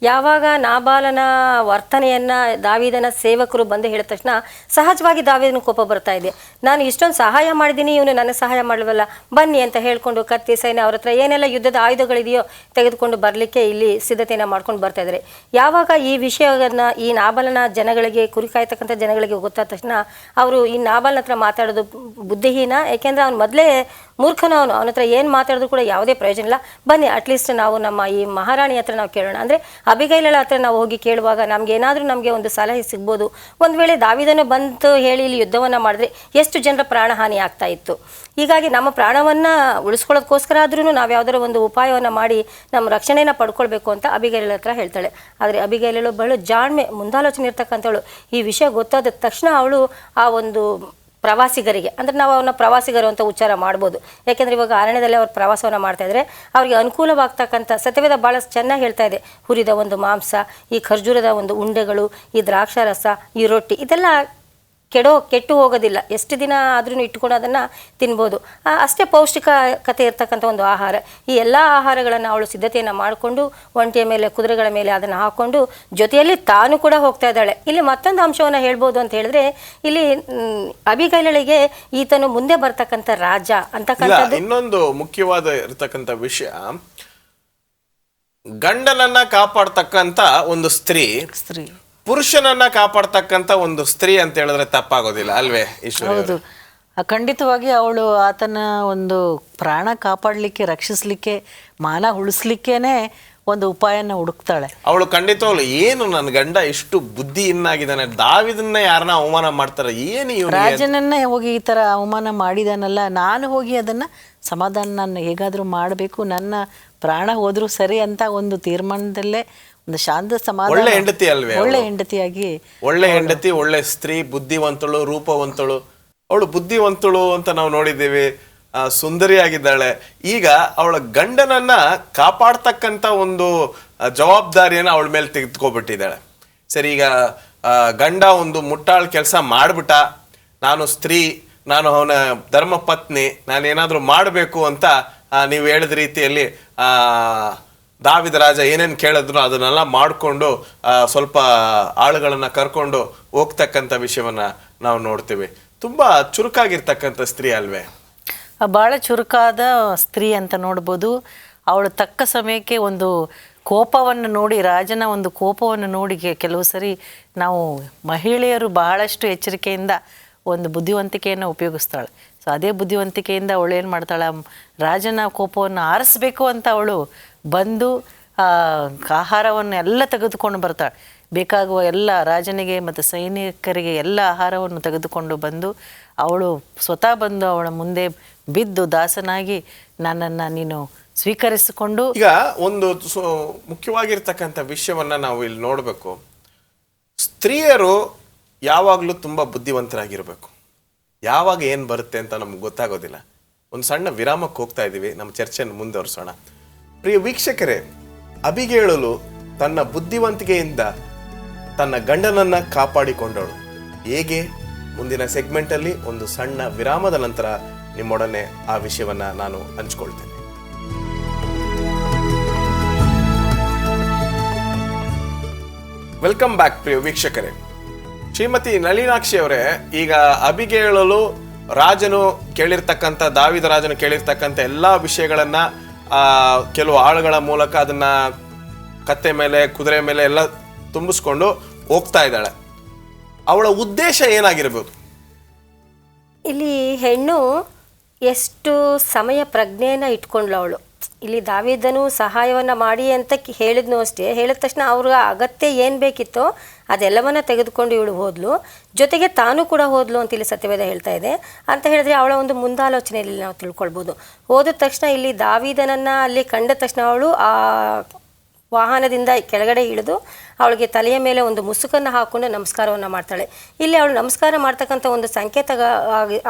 ಯಾವಾಗ ನಾಬಾಲನ ವರ್ತನೆಯನ್ನ ದಾವಿದನ ಸೇವಕರು ಬಂದು ಹೇಳಿದ ತಕ್ಷಣ ಸಹಜವಾಗಿ ದಾವಿದನ ಕೋಪ ಬರ್ತಾ ಇದೆ. ನಾನು ಇಷ್ಟೊಂದು ಸಹಾಯ ಮಾಡಿದ್ದೀನಿ, ಇವನು ನನಗೆ ಸಹಾಯ ಮಾಡಲ್ವಲ್ಲ, ಬನ್ನಿ ಅಂತ ಹೇಳ್ಕೊಂಡು ಕತ್ತಿ ಸೈನ್ಯ ಅವ್ರ ಹತ್ರ ಏನೆಲ್ಲ ಯುದ್ಧದ ಆಯುಧಗಳಿದೆಯೋ ತೆಗೆದುಕೊಂಡು ಬರಲಿಕ್ಕೆ ಇಲ್ಲಿ ಸಿದ್ಧತೆಯನ್ನು ಮಾಡ್ಕೊಂಡು ಬರ್ತಾ ಇದ್ದಾರೆ. ಯಾವಾಗ ಈ ವಿಷಯವನ್ನು ಈ ನಾಬಾಲನ ಜನಗಳಿಗೆ, ಕುರಿ ಕಾಯ್ತಕ್ಕಂಥ ಜನಗಳಿಗೆ ಗೊತ್ತಾದ ತಕ್ಷಣ ಅವರು ಈ ನಾಬಾಲನ ಹತ್ರ ಮಾತಾಡೋದು ಬುದ್ಧಿಹೀನ. ಯಾಕೆಂದ್ರೆ ಅವ್ನು ಮೊದಲೇ ಮೂರ್ಖನ, ಅವನ ಹತ್ರ ಏನು ಮಾತಾಡಿದ್ರು ಕೂಡ ಯಾವುದೇ ಪ್ರಯೋಜನ ಇಲ್ಲ. ಬನ್ನಿ ಅಟ್ಲೀಸ್ಟ್ ನಾವು ನಮ್ಮ ಈ ಮಹಾರಾಣಿ ಹತ್ರ ನಾವು ಕೇಳೋಣ. ಅಂದರೆ ಅಬಿಗೈಲಳ ಹತ್ರ ನಾವು ಹೋಗಿ ಕೇಳುವಾಗ ನಮಗೆ ಒಂದು ಸಲಹೆ ಸಿಗ್ಬೋದು. ಒಂದು ವೇಳೆ ದಾವಿದನು ಬಂತು ಹೇಳಿ ಇಲ್ಲಿ ಯುದ್ಧವನ್ನು ಮಾಡಿದ್ರೆ ಎಷ್ಟು ಜನರ ಪ್ರಾಣಹಾನಿ ಆಗ್ತಾ ಇತ್ತು. ಹೀಗಾಗಿ ನಮ್ಮ ಪ್ರಾಣವನ್ನು ಉಳಿಸ್ಕೊಳ್ಳೋದಕ್ಕೋಸ್ಕರ ಆದ್ರೂ ನಾವು ಯಾವುದಾದ್ರು ಒಂದು ಉಪಾಯವನ್ನು ಮಾಡಿ ನಮ್ಮ ರಕ್ಷಣೆಯನ್ನು ಪಡ್ಕೊಳ್ಬೇಕು ಅಂತ ಅಬಿಗೈಲಳ ಹತ್ರ ಹೇಳ್ತಾಳೆ. ಆದರೆ ಅಬಿಗೈಲಳು ಬಹಳ ಜಾಣ್ಮೆ, ಮುಂದಾಲೋಚನೆ ಇರ್ತಕ್ಕಂಥವಳು. ಈ ವಿಷಯ ಗೊತ್ತಾದ ತಕ್ಷಣ ಅವಳು ಆ ಒಂದು ಪ್ರವಾಸಿಗರಿಗೆ, ಅಂದರೆ ನಾವು ಅವನ್ನ ಪ್ರವಾಸಿಗರು ಅಂತ ಉಚ್ಚಾರ ಮಾಡ್ಬೋದು. ಯಾಕೆಂದರೆ ಇವಾಗ ಅರಣ್ಯದಲ್ಲಿ ಅವ್ರು ಪ್ರವಾಸವನ್ನು ಮಾಡ್ತಾ ಇದ್ರೆ ಅವ್ರಿಗೆ ಅನುಕೂಲವಾಗ್ತಕ್ಕಂಥ ಸತ್ಯವೇದ ಭಾಳ ಚೆನ್ನಾಗಿ ಹೇಳ್ತಾ ಇದೆ. ಹುರಿದ ಒಂದು ಮಾಂಸ, ಈ ಖರ್ಜೂರದ ಒಂದು ಉಂಡೆಗಳು, ಈ ದ್ರಾಕ್ಷಾರಸ, ಈ ರೊಟ್ಟಿ, ಇದೆಲ್ಲ ಕೆಟ್ಟು ಹೋಗೋದಿಲ್ಲ. ಎಷ್ಟು ದಿನ ಆದ್ರೂ ಇಟ್ಕೊಂಡು ಅದನ್ನು ತಿನ್ಬೋದು. ಅಷ್ಟೇ ಪೌಷ್ಟಿಕತೆ ಇರ್ತಕ್ಕಂಥ ಒಂದು ಆಹಾರ. ಈ ಎಲ್ಲ ಆಹಾರಗಳನ್ನು ಅವಳು ಸಿದ್ಧತೆಯನ್ನು ಮಾಡಿಕೊಂಡು ಒಂಟಿಯ ಮೇಲೆ, ಕುದುರೆಗಳ ಮೇಲೆ ಅದನ್ನು ಹಾಕೊಂಡು ಜೊತೆಯಲ್ಲಿ ತಾನು ಕೂಡ ಹೋಗ್ತಾ ಇದ್ದಾಳೆ. ಇಲ್ಲಿ ಮತ್ತೊಂದು ಅಂಶವನ್ನು ಹೇಳ್ಬೋದು ಅಂತ ಹೇಳಿದ್ರೆ, ಇಲ್ಲಿ ಅಬಿಗೈಲಳಿಗೆ ಈತನು ಮುಂದೆ ಬರ್ತಕ್ಕಂಥ ರಾಜ ಅಂತಕ್ಕಂಥದ್ದು ಇನ್ನೊಂದು ಮುಖ್ಯವಾದ ಇರತಕ್ಕಂಥ ವಿಷಯ. ಗಂಡನನ್ನ ಕಾಪಾಡ್ತಕ್ಕಂಥ ಒಂದು ಸ್ತ್ರೀ ಪುರುಷನನ್ನ ಕಾಪಾಡ್ತಕ್ಕಂಥ ಒಂದು ಸ್ತ್ರೀ ಅಂತ ಹೇಳಿದ್ರೆ ತಪ್ಪಾಗೋದಿಲ್ಲ ಅಲ್ವೇ ಈಶ್ವರಿ? ಹೌದು, ಖಂಡಿತವಾಗಿ ಅವಳು ಆತನ ಒಂದು ಪ್ರಾಣ ಕಾಪಾಡಲಿಕ್ಕೆ, ರಕ್ಷಿಸ್ಲಿಕ್ಕೆ, ಮಾನ ಉಳಿಸ್ಲಿಕ್ಕೇನೆ ಒಂದು ಉಪಾಯನ ಹುಡುಕ್ತಾಳೆ. ಅವಳು ಖಂಡಿತವಾಗ್ಲು ಏನು ನನ್ನ ಗಂಡ ಇಷ್ಟು ಬುದ್ಧಿಯಿನ್ನಾಗಿದ್ದಾನೆ, ದಾವಿದನ್ನ ಯಾರನ್ನ ಅವಮಾನ ಮಾಡ್ತಾರೆ, ಏನು ರಾಜನನ್ನ ಹೋಗಿ ಈ ತರ ಅವಮಾನ ಮಾಡಿದಾನಲ್ಲ, ನಾನು ಹೋಗಿ ಅದನ್ನ ಸಮಾಧಾನ ನಾನು ಹೇಗಾದ್ರೂ ಮಾಡಬೇಕು, ನನ್ನ ಪ್ರಾಣ ಹೋದ್ರೂ ಸರಿ ಅಂತ ಒಂದು ತೀರ್ಮಾನದಲ್ಲೇ ಒಂದು ಶಾಂತ ಸಮಾಧಾನ. ಒಳ್ಳೆ ಹೆಂಡತಿ ಅಲ್ವೇ? ಒಳ್ಳೆ ಹೆಂಡತಿಯಾಗಿ, ಒಳ್ಳೆ ಹೆಂಡತಿ, ಒಳ್ಳೆ ಸ್ತ್ರೀ, ಬುದ್ಧಿವಂತಳು, ರೂಪವಂತಳು. ಅವಳು ಬುದ್ಧಿವಂತಳು ಅಂತ ನಾವು ನೋಡಿದ್ದೇವೆ, ಸುಂದರಿಯಾಗಿದ್ದಾಳೆ. ಈಗ ಅವಳ ಗಂಡನನ್ನ ಕಾಪಾಡ್ತಕ್ಕಂಥ ಒಂದು ಜವಾಬ್ದಾರಿಯನ್ನು ಅವಳ ಮೇಲೆ ತೆಗೆದುಕೊಬಿಟ್ಟಿದ್ದಾಳೆ. ಸರಿ, ಈಗ ಗಂಡ ಒಂದು ಮುಟ್ಟಾಳ್ ಕೆಲಸ ಮಾಡ್ಬಿಟ್ಟ, ನಾನು ಸ್ತ್ರೀ, ನಾನು ಅವನ ಧರ್ಮ ಪತ್ನಿ, ನಾನೇನಾದ್ರೂ ಮಾಡಬೇಕು ಅಂತ ನೀವು ಹೇಳಿದ ರೀತಿಯಲ್ಲಿ ದಾವಿದ ರಾಜ ಏನೇನು ಕೇಳಿದ್ರು ಅದನ್ನೆಲ್ಲ ಮಾಡಿಕೊಂಡು ಸ್ವಲ್ಪ ಆಳುಗಳನ್ನ ಕರ್ಕೊಂಡು ಹೋಗ್ತಕ್ಕಂಥ ವಿಷಯವನ್ನ ನಾವು ನೋಡ್ತೀವಿ. ತುಂಬಾ ಚುರುಕಾಗಿರ್ತಕ್ಕಂಥ ಸ್ತ್ರೀ ಅಲ್ವೇ? ಭಾಳ ಚುರುಕಾದ ಸ್ತ್ರೀ ಅಂತ ನೋಡ್ಬೋದು. ಅವಳು ತಕ್ಕ ಸಮಯಕ್ಕೆ ಒಂದು ಕೋಪವನ್ನು ನೋಡಿ, ರಾಜನ ಒಂದು ಕೋಪವನ್ನು ನೋಡಿ ಕೆಲವು ಸರಿ ನಾವು ಮಹಿಳೆಯರು ಬಹಳಷ್ಟು ಎಚ್ಚರಿಕೆಯಿಂದ ಒಂದು ಬುದ್ಧಿವಂತಿಕೆಯನ್ನು ಉಪಯೋಗಿಸ್ತಾಳೆ. ಸೊ ಅದೇ ಬುದ್ಧಿವಂತಿಕೆಯಿಂದ ಅವಳು ಏನು ಮಾಡ್ತಾಳೆ, ರಾಜನ ಕೋಪವನ್ನು ಆರಿಸ್ಬೇಕು ಅಂತ ಅವಳು ಬಂದು ಆಹಾರವನ್ನು ಎಲ್ಲ ತೆಗೆದುಕೊಂಡು ಬರ್ತಾಳೆ. ಬೇಕಾಗುವ ಎಲ್ಲ ರಾಜನಿಗೆ ಮತ್ತು ಸೈನಿಕರಿಗೆ ಎಲ್ಲ ಆಹಾರವನ್ನು ತೆಗೆದುಕೊಂಡು ಬಂದು ಅವಳು ಸ್ವತಃ ಬಂದು ಅವಳ ಮುಂದೆ ಬಿದ್ದು ದಾಸನಾಗಿ ನನ್ನನ್ನು ನೀನು ಸ್ವೀಕರಿಸಿಕೊಂಡು. ಈಗ ಒಂದು ಮುಖ್ಯವಾಗಿರ್ತಕ್ಕಂಥ ವಿಷಯವನ್ನ ನಾವು ಇಲ್ಲಿ ನೋಡಬೇಕು. ಸ್ತ್ರೀಯರು ಯಾವಾಗಲೂ ತುಂಬ ಬುದ್ಧಿವಂತರಾಗಿರ್ಬೇಕು. ಯಾವಾಗ ಏನು ಬರುತ್ತೆ ಅಂತ ನಮ್ಗೆ ಗೊತ್ತಾಗೋದಿಲ್ಲ. ಒಂದು ಸಣ್ಣ ವಿರಾಮಕ್ಕೆ ಹೋಗ್ತಾ ಇದ್ದೀವಿ, ನಮ್ಮ ಚರ್ಚೆಯನ್ನು ಮುಂದುವರಿಸೋಣ. ಪ್ರಿಯ ವೀಕ್ಷಕರೇ, ಅಬಿಗೇಳಲು ತನ್ನ ಬುದ್ಧಿವಂತಿಕೆಯಿಂದ ತನ್ನ ಗಂಡನನ್ನ ಕಾಪಾಡಿಕೊಂಡಳು. ಹೇಗೆ? ಮುಂದಿನ ಸೆಗ್ಮೆಂಟಲ್ಲಿ ಒಂದು ಸಣ್ಣ ವಿರಾಮದ ನಂತರ ನಿಮ್ಮೊಡನೆ ಆ ವಿಷಯವನ್ನ ನಾನು ಹಂಚ್ಕೊಳ್ತೇನೆ. ವೆಲ್ಕಮ್ ಬ್ಯಾಕ್ ಪ್ರಿಯ ವೀಕ್ಷಕರೇ. ಶ್ರೀಮತಿ ನಳಿನಾಕ್ಷಿ ಅವರೇ, ಈಗ ಅಬಿಗೇಳಲು ರಾಜನು ಕೇಳಿರ್ತಕ್ಕಂಥ, ದಾವಿದ ರಾಜನು ಕೇಳಿರ್ತಕ್ಕಂಥ ಎಲ್ಲಾ ವಿಷಯಗಳನ್ನ ಕೆಲವು ಆಳುಗಳ ಮೂಲಕ ಅದನ್ನ ಕತ್ತೆ ಮೇಲೆ, ಕುದುರೆ ಮೇಲೆ ಎಲ್ಲ ತುಂಬಿಸ್ಕೊಂಡು ಹೋಗ್ತಾ ಇದ್ದಾಳೆ. ಅವಳ ಉದ್ದೇಶ ಏನಾಗಿರ್ಬೋದು? ಇಲ್ಲಿ ಹೆಣ್ಣು ಎಷ್ಟು ಸಮಯ ಪ್ರಜ್ಞೆಯನ್ನು ಇಟ್ಕೊಂಡ್ಳು ಅವಳು. ಇಲ್ಲಿ ದಾವೀದನು ಸಹಾಯವನ್ನು ಮಾಡಿ ಅಂತ ಹೇಳಿದ್ನು ಅಷ್ಟೇ. ಹೇಳಿದ ತಕ್ಷಣ ಅವ್ರ ಅಗತ್ಯ ಏನು ಬೇಕಿತ್ತೋ ಅದೆಲ್ಲವನ್ನ ತೆಗೆದುಕೊಂಡು ಇವಳು ಹೋದ್ಲು, ಜೊತೆಗೆ ತಾನು ಕೂಡ ಹೋದ್ಲು ಅಂತ ಇಲ್ಲಿ ಸತ್ಯವೇದ ಹೇಳ್ತಾ ಇದೆ. ಅಂತ ಹೇಳಿದ್ರೆ ಅವಳ ಒಂದು ಮುಂದಾಲೋಚನೆಯಲ್ಲಿ ನಾವು ತಿಳ್ಕೊಳ್ಬೋದು. ಹೋದ ತಕ್ಷಣ ಇಲ್ಲಿ ದಾವೀದನನ್ನು ಅಲ್ಲಿ ಕಂಡ ತಕ್ಷಣ ಅವಳು ಆ ವಾಹನದಿಂದ ಕೆಳಗಡೆ ಇಳಿದು ಅವಳಿಗೆ ತಲೆಯ ಮೇಲೆ ಒಂದು ಮುಸುಕನ್ನು ಹಾಕ್ಕೊಂಡು ನಮಸ್ಕಾರವನ್ನು ಮಾಡ್ತಾಳೆ. ಇಲ್ಲಿ ಅವಳು ನಮಸ್ಕಾರ ಮಾಡ್ತಕ್ಕಂಥ ಒಂದು ಸಂಕೇತ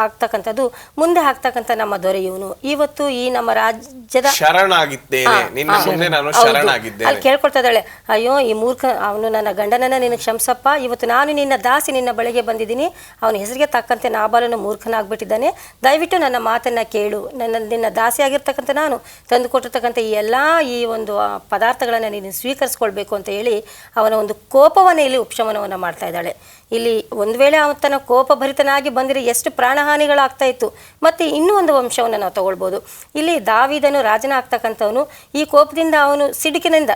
ಆಗ್ತಕ್ಕಂಥದ್ದು ಮುಂದೆ ಆಗ್ತಕ್ಕಂಥ ನಮ್ಮ ದೊರೆ ಇವನು, ಇವತ್ತು ಈ ನಮ್ಮ ರಾಜ್ಯದ ಅಲ್ಲಿ ಕೇಳ್ಕೊಳ್ತಾ ಇದ್ದಾಳೆ, ಅಯ್ಯೋ ಈ ಮೂರ್ಖ ಅವನು ನನ್ನ ಗಂಡನನ್ನ ನಿನಗೆ ಕ್ಷಮಿಸಪ್ಪ, ಇವತ್ತು ನಾನು ನಿನ್ನ ದಾಸಿ ನಿನ್ನ ಬಳಿಗೆ ಬಂದಿದ್ದೀನಿ, ಅವನ ಹೆಸರಿಗೆ ತಕ್ಕಂತೆ ನಾಬಾಲನು ಮೂರ್ಖನಾಗ್ಬಿಟ್ಟಿದ್ದಾನೆ, ದಯವಿಟ್ಟು ನನ್ನ ಮಾತನ್ನ ಕೇಳು, ನಿನ್ನ ದಾಸಿ ಆಗಿರ್ತಕ್ಕಂಥ ನಾನು ತಂದುಕೊಟ್ಟಿರ್ತಕ್ಕಂಥ ಈ ಎಲ್ಲ ಈ ಒಂದು ಪದಾರ್ಥಗಳನ್ನು ನೀನು ಸ್ವೀಕರಿಸ್ಕೊಳ್ಬೇಕು ಅಂತ ಹೇಳಿ ಅವನ ಒಂದು ಕೋಪವನ್ನು ಇಲ್ಲಿ ಉಪಶಮನವನ್ನು ಮಾಡ್ತಾ ಇದ್ದಾಳೆ. ಇಲ್ಲಿ ಒಂದು ವೇಳೆ ಅವನ ಕೋಪಭರಿತನಾಗಿ ಬಂದಿರೋ ಎಷ್ಟು ಪ್ರಾಣಹಾನಿಗಳಾಗ್ತಾ ಇತ್ತು. ಮತ್ತು ಇನ್ನೂ ಒಂದು ಅಂಶವನ್ನು ನಾವು ತಗೊಳ್ಬೋದು. ಇಲ್ಲಿ ದಾವೀದನು ರಾಜನ ಆಗ್ತಕ್ಕಂಥವನು ಈ ಕೋಪದಿಂದ ಅವನು ಸಿಡುಕಿನಿಂದ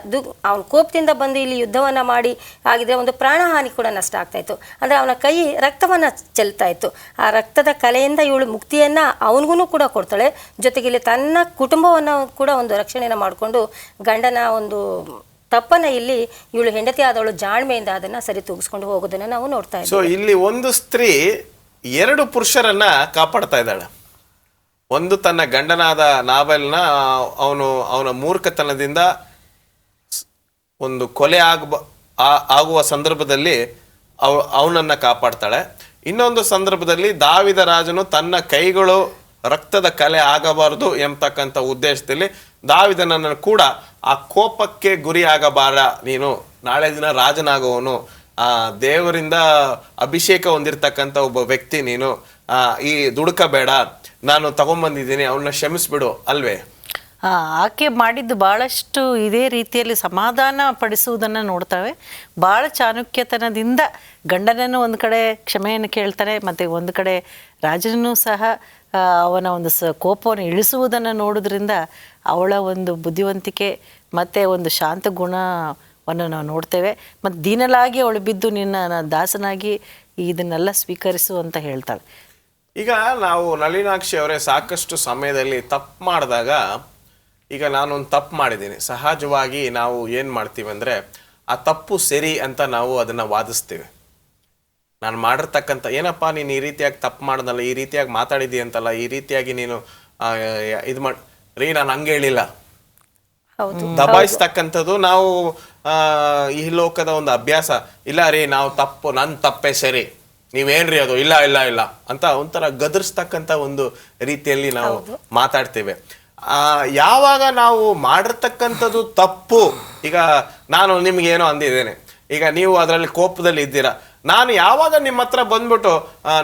ಅವನ ಕೋಪದಿಂದ ಬಂದು ಇಲ್ಲಿ ಯುದ್ಧವನ್ನು ಮಾಡಿ ಆಗಿದ್ರೆ ಒಂದು ಪ್ರಾಣಹಾನಿ ಕೂಡ ನಷ್ಟ ಆಗ್ತಾ ಇತ್ತು. ಅಂದರೆ ಅವನ ಕೈ ರಕ್ತವನ್ನು ಚೆಲ್ತಾ ಇತ್ತು. ಆ ರಕ್ತದ ಕಲೆಯಿಂದ ಇವಳು ಮುಕ್ತಿಯನ್ನು ಅವನಿಗೂ ಕೂಡ ಕೊಡ್ತಾಳೆ, ಜೊತೆಗೆ ಇಲ್ಲಿ ತನ್ನ ಕುಟುಂಬವನ್ನು ಕೂಡ ಒಂದು ರಕ್ಷಣೆಯನ್ನು ಮಾಡಿಕೊಂಡು ಗಂಡನ ಒಂದು ತಪ್ಪನ್ನ ಇಲ್ಲಿ ಇವಳು ಹೆಂಡತಿ ಆದವಳು ಜಾಣ್ಮೆಯಿಂದ ಅದನ್ನ ಸರಿ ತೂಗಿಸ್ಕೊಂಡು ಹೋಗೋದನ್ನ ನಾವು ನೋಡ್ತಾ ಇದ್ದೀವಿ. ಸೊ ಇಲ್ಲಿ ಒಂದು ಸ್ತ್ರೀ ಎರಡು ಪುರುಷರನ್ನ ಕಾಪಾಡ್ತಾ ಇದ್ದಾಳೆ. ಒಂದು ತನ್ನ ಗಂಡನಾದ ನಾಬೆಲ್ನ ಅವನ ಮೂರ್ಖತನದಿಂದ ಒಂದು ಕೊಲೆ ಆಗುವ ಸಂದರ್ಭದಲ್ಲಿ ಅವನನ್ನ ಕಾಪಾಡ್ತಾಳೆ. ಇನ್ನೊಂದು ಸಂದರ್ಭದಲ್ಲಿ ದಾವಿದ ರಾಜನು ತನ್ನ ಕೈಗಳು ರಕ್ತದ ಕಲೆ ಆಗಬಾರದು ಎಂಬತಕ್ಕಂಥ ಉದ್ದೇಶದಲ್ಲಿ ದಾವಿದನನ್ನು ಕೂಡ ಆ ಕೋಪಕ್ಕೆ ಗುರಿ ಆಗಬಾರ, ನೀನು ನಾಳೆ ದಿನ ರಾಜನಾಗುವವನು, ದೇವರಿಂದ ಅಭಿಷೇಕ ಹೊಂದಿರತಕ್ಕಂಥ ಒಬ್ಬ ವ್ಯಕ್ತಿ, ನೀನು ಈ ದುಡುಕಬೇಡ, ನಾನು ತಗೊಂಬಂದಿದ್ದೀನಿ, ಅವನ್ನ ಕ್ಷಮಿಸ್ಬಿಡು ಅಲ್ವೇ? ಆಕೆ ಮಾಡಿದ್ದು ಭಾಳಷ್ಟು ಇದೇ ರೀತಿಯಲ್ಲಿ ಸಮಾಧಾನ ಪಡಿಸುವುದನ್ನು ನೋಡ್ತಾವೆ. ಭಾಳ ಚಾಣಕ್ಯತನದಿಂದ ಗಂಡನನ್ನು ಒಂದು ಕಡೆ ಕ್ಷಮೆಯನ್ನು ಕೇಳ್ತಾರೆ, ಮತ್ತು ಒಂದು ಕಡೆ ರಾಜನೂ ಸಹ ಅವನ ಒಂದು ಕೋಪವನ್ನು ಇಳಿಸುವುದನ್ನು ನೋಡೋದ್ರಿಂದ ಅವಳ ಒಂದು ಬುದ್ಧಿವಂತಿಕೆ ಮತ್ತು ಒಂದು ಶಾಂತ ಗುಣವನ್ನು ನಾವು ನೋಡ್ತೇವೆ. ಮತ್ತು ದೀನಲಾಗಿ ಅವಳು ಬಿದ್ದು ನಿನ್ನ ದಾಸನಾಗಿ ಇದನ್ನೆಲ್ಲ ಸ್ವೀಕರಿಸು ಅಂತ ಹೇಳ್ತಾಳೆ. ಈಗ ನಾವು ನಳಿನಾಕ್ಷಿ ಅವರೇ ಸಾಕಷ್ಟು ಸಮಯದಲ್ಲಿ ತಪ್ಪು ಮಾಡಿದಾಗ, ಈಗ ನಾನೊಂದು ತಪ್ಪು ಮಾಡಿದ್ದೀನಿ, ಸಹಜವಾಗಿ ನಾವು ಏನು ಮಾಡ್ತೀವಿ ಅಂದರೆ ಆ ತಪ್ಪು ಸರಿ ಅಂತ ನಾವು ಅದನ್ನು ವಾದಿಸ್ತೀವಿ. ನಾನು ಮಾಡಿರ್ತಕ್ಕಂಥ ಏನಪ್ಪ ನೀನು ಈ ರೀತಿಯಾಗಿ ತಪ್ಪು ಮಾಡ್ದಲ್ಲ, ಈ ರೀತಿಯಾಗಿ ಮಾತಾಡಿದಿ ಅಂತಲ್ಲ, ಈ ರೀತಿಯಾಗಿ ನೀನು ಇದು ಮಾಡಿ ರೀ ನಾನು ಹಂಗೆ ಹೇಳಿಲ್ಲ, ದಬಾಯಿಸ್ತಕ್ಕಂಥದ್ದು ನಾವು ಈ ಲೋಕದ ಒಂದು ಅಭ್ಯಾಸ. ಇಲ್ಲ ರೀ ನಾವು ತಪ್ಪು, ನನ್ನ ತಪ್ಪೇ ಸರಿ, ನೀವೇನ್ರಿ ಅದು, ಇಲ್ಲ ಇಲ್ಲ ಇಲ್ಲ ಅಂತ ಒಂಥರ ಗದರ್ಸ್ತಕ್ಕಂಥ ಒಂದು ರೀತಿಯಲ್ಲಿ ನಾವು ಮಾತಾಡ್ತೇವೆ. ಯಾವಾಗ ನಾವು ಮಾಡಿರ್ತಕ್ಕಂಥದ್ದು ತಪ್ಪು, ಈಗ ನಾನು ನಿಮ್ಗೇನೋ ಅಂದಿದ್ದೇನೆ, ಈಗ ನೀವು ಅದರಲ್ಲಿ ಕೋಪದಲ್ಲಿ ಇದ್ದೀರಾ, ನಾನು ಯಾವಾಗ ನಿಮ್ಮ ಹತ್ರ ಬಂದ್ಬಿಟ್ಟು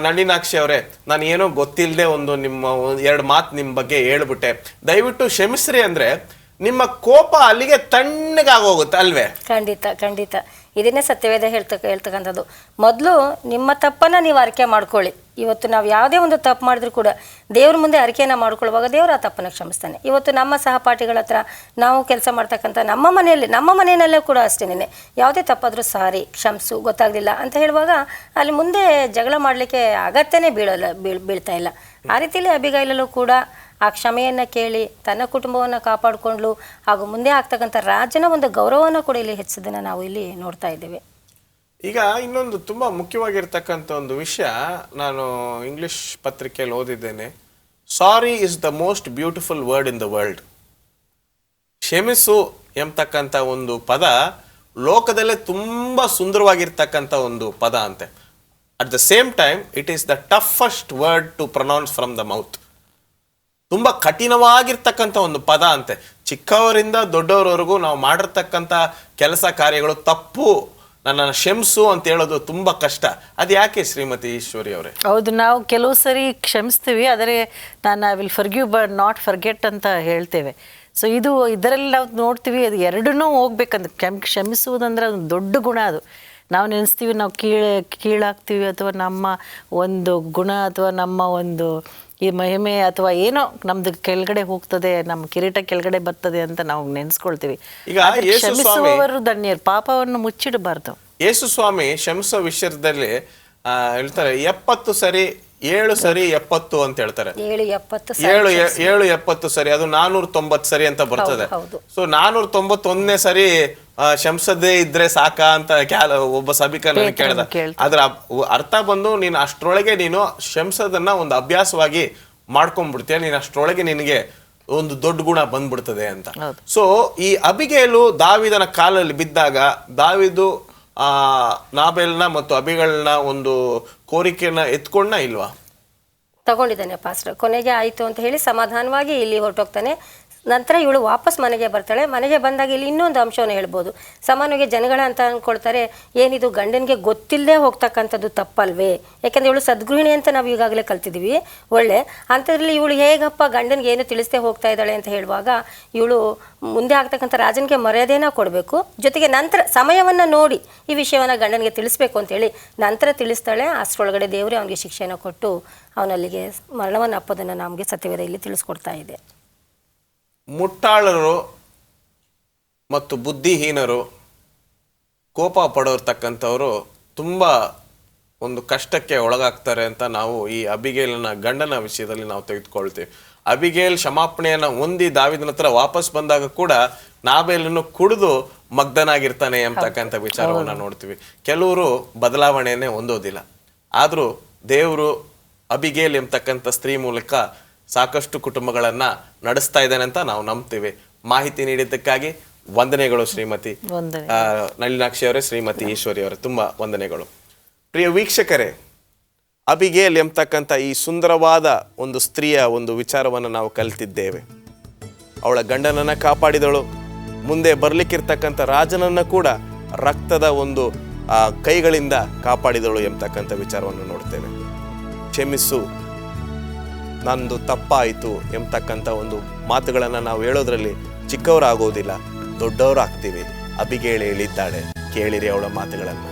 ನಳಿನಾಕ್ಷಿ ಅವರೇ ನಾನು ಏನೋ ಗೊತ್ತಿಲ್ಲದೆ ಒಂದು ನಿಮ್ಮ ಎರಡು ಮಾತು ನಿಮ್ಮ ಬಗ್ಗೆ ಹೇಳ್ಬಿಟ್ಟೆ, ದಯವಿಟ್ಟು ಕ್ಷಮಿಸ್ರಿ ಅಂದರೆ ನಿಮ್ಮ ಕೋಪ ಅಲ್ಲಿಗೆ ತಣ್ಣಗಾಗೋಗುತ್ತೆ ಅಲ್ವೇ? ಖಂಡಿತ ಖಂಡಿತ, ಇದನ್ನೇ ಸತ್ಯವೇದ ಹೇಳ್ತಕ್ಕಂಥದ್ದು. ಮೊದಲು ನಿಮ್ಮ ತಪ್ಪನ್ನು ನೀವು ಅರಿಕೆ ಮಾಡ್ಕೊಳ್ಳಿ. ಇವತ್ತು ನಾವು ಯಾವುದೇ ಒಂದು ತಪ್ಪು ಮಾಡಿದ್ರು ಕೂಡ ದೇವ್ರ ಮುಂದೆ ಅರಿಕೆಯನ್ನು ಮಾಡ್ಕೊಳ್ಳುವಾಗ ದೇವರು ಆ ತಪ್ಪನ್ನು ಕ್ಷಮಿಸ್ತಾನೆ. ಇವತ್ತು ನಮ್ಮ ಸಹಪಾಠಿಗಳ ಹತ್ರ ನಾವು ಕೆಲಸ ಮಾಡ್ತಕ್ಕಂಥ ನಮ್ಮ ಮನೆಯಲ್ಲೇ ಕೂಡ ಅಷ್ಟೇನೆ, ಯಾವುದೇ ತಪ್ಪಾದರೂ ಸಾರಿ ಕ್ಷಮಿಸು ಗೊತ್ತಾಗಲಿಲ್ಲ ಅಂತ ಹೇಳುವಾಗ ಅಲ್ಲಿ ಮುಂದೆ ಜಗಳ ಮಾಡಲಿಕ್ಕೆ ಅಗತ್ಯನೇ ಬೀಳ್ತಾ ಇಲ್ಲ. ಆ ರೀತಿಯಲ್ಲಿ ಅಬಿಗೈಲಲ್ಲೂ ಕೂಡ ಆ ಕ್ಷಮೆಯನ್ನು ಕೇಳಿ ತನ್ನ ಕುಟುಂಬವನ್ನು ಕಾಪಾಡಿಕೊಂಡ್ಲು, ಹಾಗೂ ಮುಂದೆ ಆಗ್ತಕ್ಕಂಥ ರಾಜನ ಒಂದು ಗೌರವವನ್ನು ಕೂಡ ಇಲ್ಲಿ ಹೆಚ್ಚಿಸೋದನ್ನು ನಾವು ಇಲ್ಲಿ ನೋಡ್ತಾ ಇದ್ದೇವೆ. ಈಗ ಇನ್ನೊಂದು ತುಂಬ ಮುಖ್ಯವಾಗಿರ್ತಕ್ಕಂಥ ಒಂದು ವಿಷಯ ನಾನು ಇಂಗ್ಲಿಷ್ ಪತ್ರಿಕೆಯಲ್ಲಿ ಓದಿದ್ದೇನೆ. Sorry is the most beautiful word in the world. ಕ್ಷಮಿಸು ಎಂಬತಕ್ಕಂಥ ಒಂದು ಪದ ಲೋಕದಲ್ಲೇ ತುಂಬ ಸುಂದರವಾಗಿರ್ತಕ್ಕಂಥ ಒಂದು ಪದ ಅಂತೆ. At the same time it is the toughest word to pronounce from the mouth. ತುಂಬ ಕಠಿಣವಾಗಿರ್ತಕ್ಕಂಥ ಒಂದು ಪದ ಅಂತೆ. ಚಿಕ್ಕವರಿಂದ ದೊಡ್ಡವರವರೆಗೂ ನಾವು ಮಾಡಿರ್ತಕ್ಕಂಥ ಕೆಲಸ ಕಾರ್ಯಗಳು ತಪ್ಪು, ನನ್ನನ್ನು ಕ್ಷಮಿಸು ಅಂತ ಹೇಳೋದು ತುಂಬ ಕಷ್ಟ. ಅದು ಯಾಕೆ ಶ್ರೀಮತಿ ಈಶ್ವರಿ ಅವರೇ? ಹೌದು, ನಾವು ಕೆಲವು ಸರಿ ಕ್ಷಮಿಸ್ತೀವಿ, ಆದರೆ ನಾನು I will forgive but not forget ಅಂತ ಹೇಳ್ತೇವೆ. ಸೊ ಇದರಲ್ಲಿ ನಾವು ನೋಡ್ತೀವಿ, ಅದು ಎರಡನ್ನೂ ಹೋಗ್ಬೇಕಂದ್ರೆ ಕ್ಷಮಿಸುವುದಂದ್ರೆ ಒಂದು ದೊಡ್ಡ ಗುಣ. ಅದು ನಾವು ನೆನೆಸ್ತೀವಿ ನಾವು ಕೀಳಾಗ್ತೀವಿ, ಅಥವಾ ನಮ್ಮ ಒಂದು ಗುಣ ಅಥವಾ ನಮ್ಮ ಒಂದು ಈ ಮಹಿಮೆ ಅಥವಾ ಏನೋ ನಮ್ದು ಕೆಳಗಡೆ ಹೋಗ್ತದೆ, ನಮ್ಮ ಕಿರೀಟ ಕೆಳಗಡೆ ಬರ್ತದೆ ಅಂತ ನಾವು ನೆನೆಸ್ಕೊಳ್ತೀವಿ. ಈಗ ಕ್ಷಮಿಸುವವರು ಧನ್ಯರು, ಪಾಪವನ್ನು ಮುಚ್ಚಿಡಬಾರ್ದು. ಯೇಸು ಸ್ವಾಮಿ ಕ್ಷಮಿಸೋ ವಿಷಯದಲ್ಲಿ ಹೇಳ್ತಾರೆ 70 ಸರಿ 7 ಸರಿ 70 ಅಂತ ಹೇಳ್ತಾರೆ. 7 ಸರಿ ಅದು 490 ಸರಿ ಅಂತ ಬರ್ತದೆ. ಸೊ 491ನೇ ಸರಿ ಶಂಸದೇ ಇದ್ರೆ ಸಾಕ ಅಂತ ಒಬ್ಬ ಸಭಿಕ ನನಗೆ ಕೇಳಿದ. ಅದ್ರ ಅರ್ಥ ಬಂದು ನೀನು ಅಷ್ಟ್ರೊಳಗೆ ನೀನು ಶಂಸದನ್ನ ಒಂದು ಅಭ್ಯಾಸವಾಗಿ ಮಾಡ್ಕೊಂಡ್ಬಿಡ್ತೀಯ, ನೀನು ಅಷ್ಟ್ರೊಳಗೆ ನಿನಗೆ ಒಂದು ದೊಡ್ಡ ಗುಣ ಬಂದ್ಬಿಡ್ತದೆ ಅಂತ. ಸೊ ಈ ಅಬಿಗೇಲು ದಾವಿದನ ಕಾಲಲ್ಲಿ ಬಿದ್ದಾಗ ದಾವಿದು ನಾಬೇಲ್ನ ಮತ್ತು ಅಬಿಗಳನ್ನ ಒಂದು ಕೋರಿಕೆಯನ್ನ ಎತ್ಕೊಂಡ ಇಲ್ವಾ? ತಗೊಂಡಿದ್ದಾನೆ ಪಾಸ್ಟರ್. ಕೊನೆಗೆ ಆಯಿತು ಅಂತ ಹೇಳಿ ಸಮಾಧಾನವಾಗಿ ಇಲ್ಲಿ ಹೊರಟೋಗ್ತಾನೆ. ನಂತರ ಇವಳು ವಾಪಸ್ ಮನೆಗೆ ಬರ್ತಾಳೆ. ಮನೆಗೆ ಬಂದಾಗ ಇಲ್ಲಿ ಇನ್ನೊಂದು ಅಂಶವನ್ನು ಹೇಳ್ಬೋದು. ಸಾಮಾನ್ಯವಾಗಿ ಜನಗಳ ಅಂತ ಅಂದ್ಕೊಳ್ತಾರೆ, ಏನಿದು ಗಂಡನಿಗೆ ಗೊತ್ತಿಲ್ಲದೆ ಹೋಗ್ತಕ್ಕಂಥದ್ದು ತಪ್ಪಲ್ವೇ? ಯಾಕೆಂದರೆ ಇವಳು ಸದ್ಗೃಹಿಣಿ ಅಂತ ನಾವು ಈಗಾಗಲೇ ಕಲ್ತಿದ್ದೀವಿ. ಒಳ್ಳೆ ಅಂಥದ್ರಲ್ಲಿ ಇವಳು ಹೇಗಪ್ಪ ಗಂಡನಿಗೆ ಏನು ತಿಳಿಸದೆ ಹೋಗ್ತಾ ಇದ್ದಾಳೆ ಅಂತ ಹೇಳುವಾಗ ಇವಳು ಮುಂದೆ ಆಗ್ತಕ್ಕಂಥ ರಾಜನಿಗೆ ಮರ್ಯಾದೆನ ಕೊಡಬೇಕು, ಜೊತೆಗೆ ನಂತರ ಸಮಯವನ್ನು ನೋಡಿ ಈ ವಿಷಯವನ್ನು ಗಂಡನಿಗೆ ತಿಳಿಸ್ಬೇಕು ಅಂತೇಳಿ ನಂತರ ತಿಳಿಸ್ತಾಳೆ. ಅಷ್ಟರೊಳಗಡೆ ದೇವರೇ ಅವನಿಗೆ ಶಿಕ್ಷೆಯನ್ನು ಕೊಟ್ಟು ಅವನಲ್ಲಿಗೆ ಮರಣವನ್ನು ಅಪ್ಪೋದನ್ನು ನಮಗೆ ಸತ್ಯವೇದ ಇಲ್ಲಿ ತಿಳಿಸ್ಕೊಡ್ತಾ ಇದೆ. ಮುಟ್ಟಾಳರು ಮತ್ತು ಬುದ್ಧಿಹೀನರು, ಕೋಪ ಪಡೋರ್ತಕ್ಕಂಥವರು ತುಂಬ ಒಂದು ಕಷ್ಟಕ್ಕೆ ಒಳಗಾಗ್ತಾರೆ ಅಂತ ನಾವು ಈ ಅಬಿಗೇಲನ ಗಂಡನ ವಿಷಯದಲ್ಲಿ ನಾವು ತೆಗೆದುಕೊಳ್ತೀವಿ. ಅಬಿಗೇಲ್ ಕ್ಷಮಾಪಣೆಯನ್ನು ಹೊಂದಿ ದಾವಿದನ ಹತ್ರ ವಾಪಸ್ ಬಂದಾಗ ಕೂಡ ನಾಬೇಲನ್ನು ಕುಡಿದು ಮಗ್ಧನಾಗಿರ್ತಾನೆ ಎಂಬತಕ್ಕಂಥ ವಿಚಾರವನ್ನು ನೋಡ್ತೀವಿ. ಕೆಲವರು ಬದಲಾವಣೆಯನ್ನೇ ಹೊಂದೋದಿಲ್ಲ. ಆದರೂ ದೇವರು ಅಬಿಗೇಲ್ ಎಂಬತಕ್ಕಂಥ ಸ್ತ್ರೀ ಮೂಲಕ ಸಾಕಷ್ಟು ಕುಟುಂಬಗಳನ್ನ ನಡೆಸ್ತಾ ಇದ್ದಾನೆ ಅಂತ ನಾವು ನಂಬ್ತೀವಿ. ಮಾಹಿತಿ ನೀಡಿದ್ದಕ್ಕಾಗಿ ವಂದನೆಗಳು ಶ್ರೀಮತಿ ನಳಿನಾಕ್ಷಿ ಅವರೇ, ಶ್ರೀಮತಿ ಈಶ್ವರಿ ಅವರೇ, ತುಂಬಾ ವಂದನೆಗಳು. ಪ್ರಿಯ ವೀಕ್ಷಕರೇ, ಅಬಿಗೇಲ್ ಎಂಬತಕ್ಕಂಥ ಈ ಸುಂದರವಾದ ಒಂದು ಸ್ತ್ರೀಯ ಒಂದು ವಿಚಾರವನ್ನು ನಾವು ಕಲಿತಿದ್ದೇವೆ. ಅವಳ ಗಂಡನನ್ನ ಕಾಪಾಡಿದಳು, ಮುಂದೆ ಬರ್ಲಿಕ್ಕಿರ್ತಕ್ಕಂಥ ರಾಜನನ್ನ ಕೂಡ ರಕ್ತದ ಒಂದು ಕೈಗಳಿಂದ ಕಾಪಾಡಿದಳು ಎಂಬತಕ್ಕಂಥ ವಿಚಾರವನ್ನು ನೋಡ್ತೇವೆ. ಕ್ಷಮಿಸು, ನಂದು ತಪ್ಪಾಯಿತು ಎಂಬತಕ್ಕಂಥ ಒಂದು ಮಾತುಗಳನ್ನು ನಾವು ಹೇಳೋದ್ರಲ್ಲಿ ಚಿಕ್ಕವರಾಗೋದಿಲ್ಲ, ದೊಡ್ಡವರಾಗ್ತೀವಿ. ಅಬಿಗೇಲ್ ಹೇಳಿದ್ದಾಳೆ, ಕೇಳಿರಿ ಅವಳ ಮಾತುಗಳನ್ನು.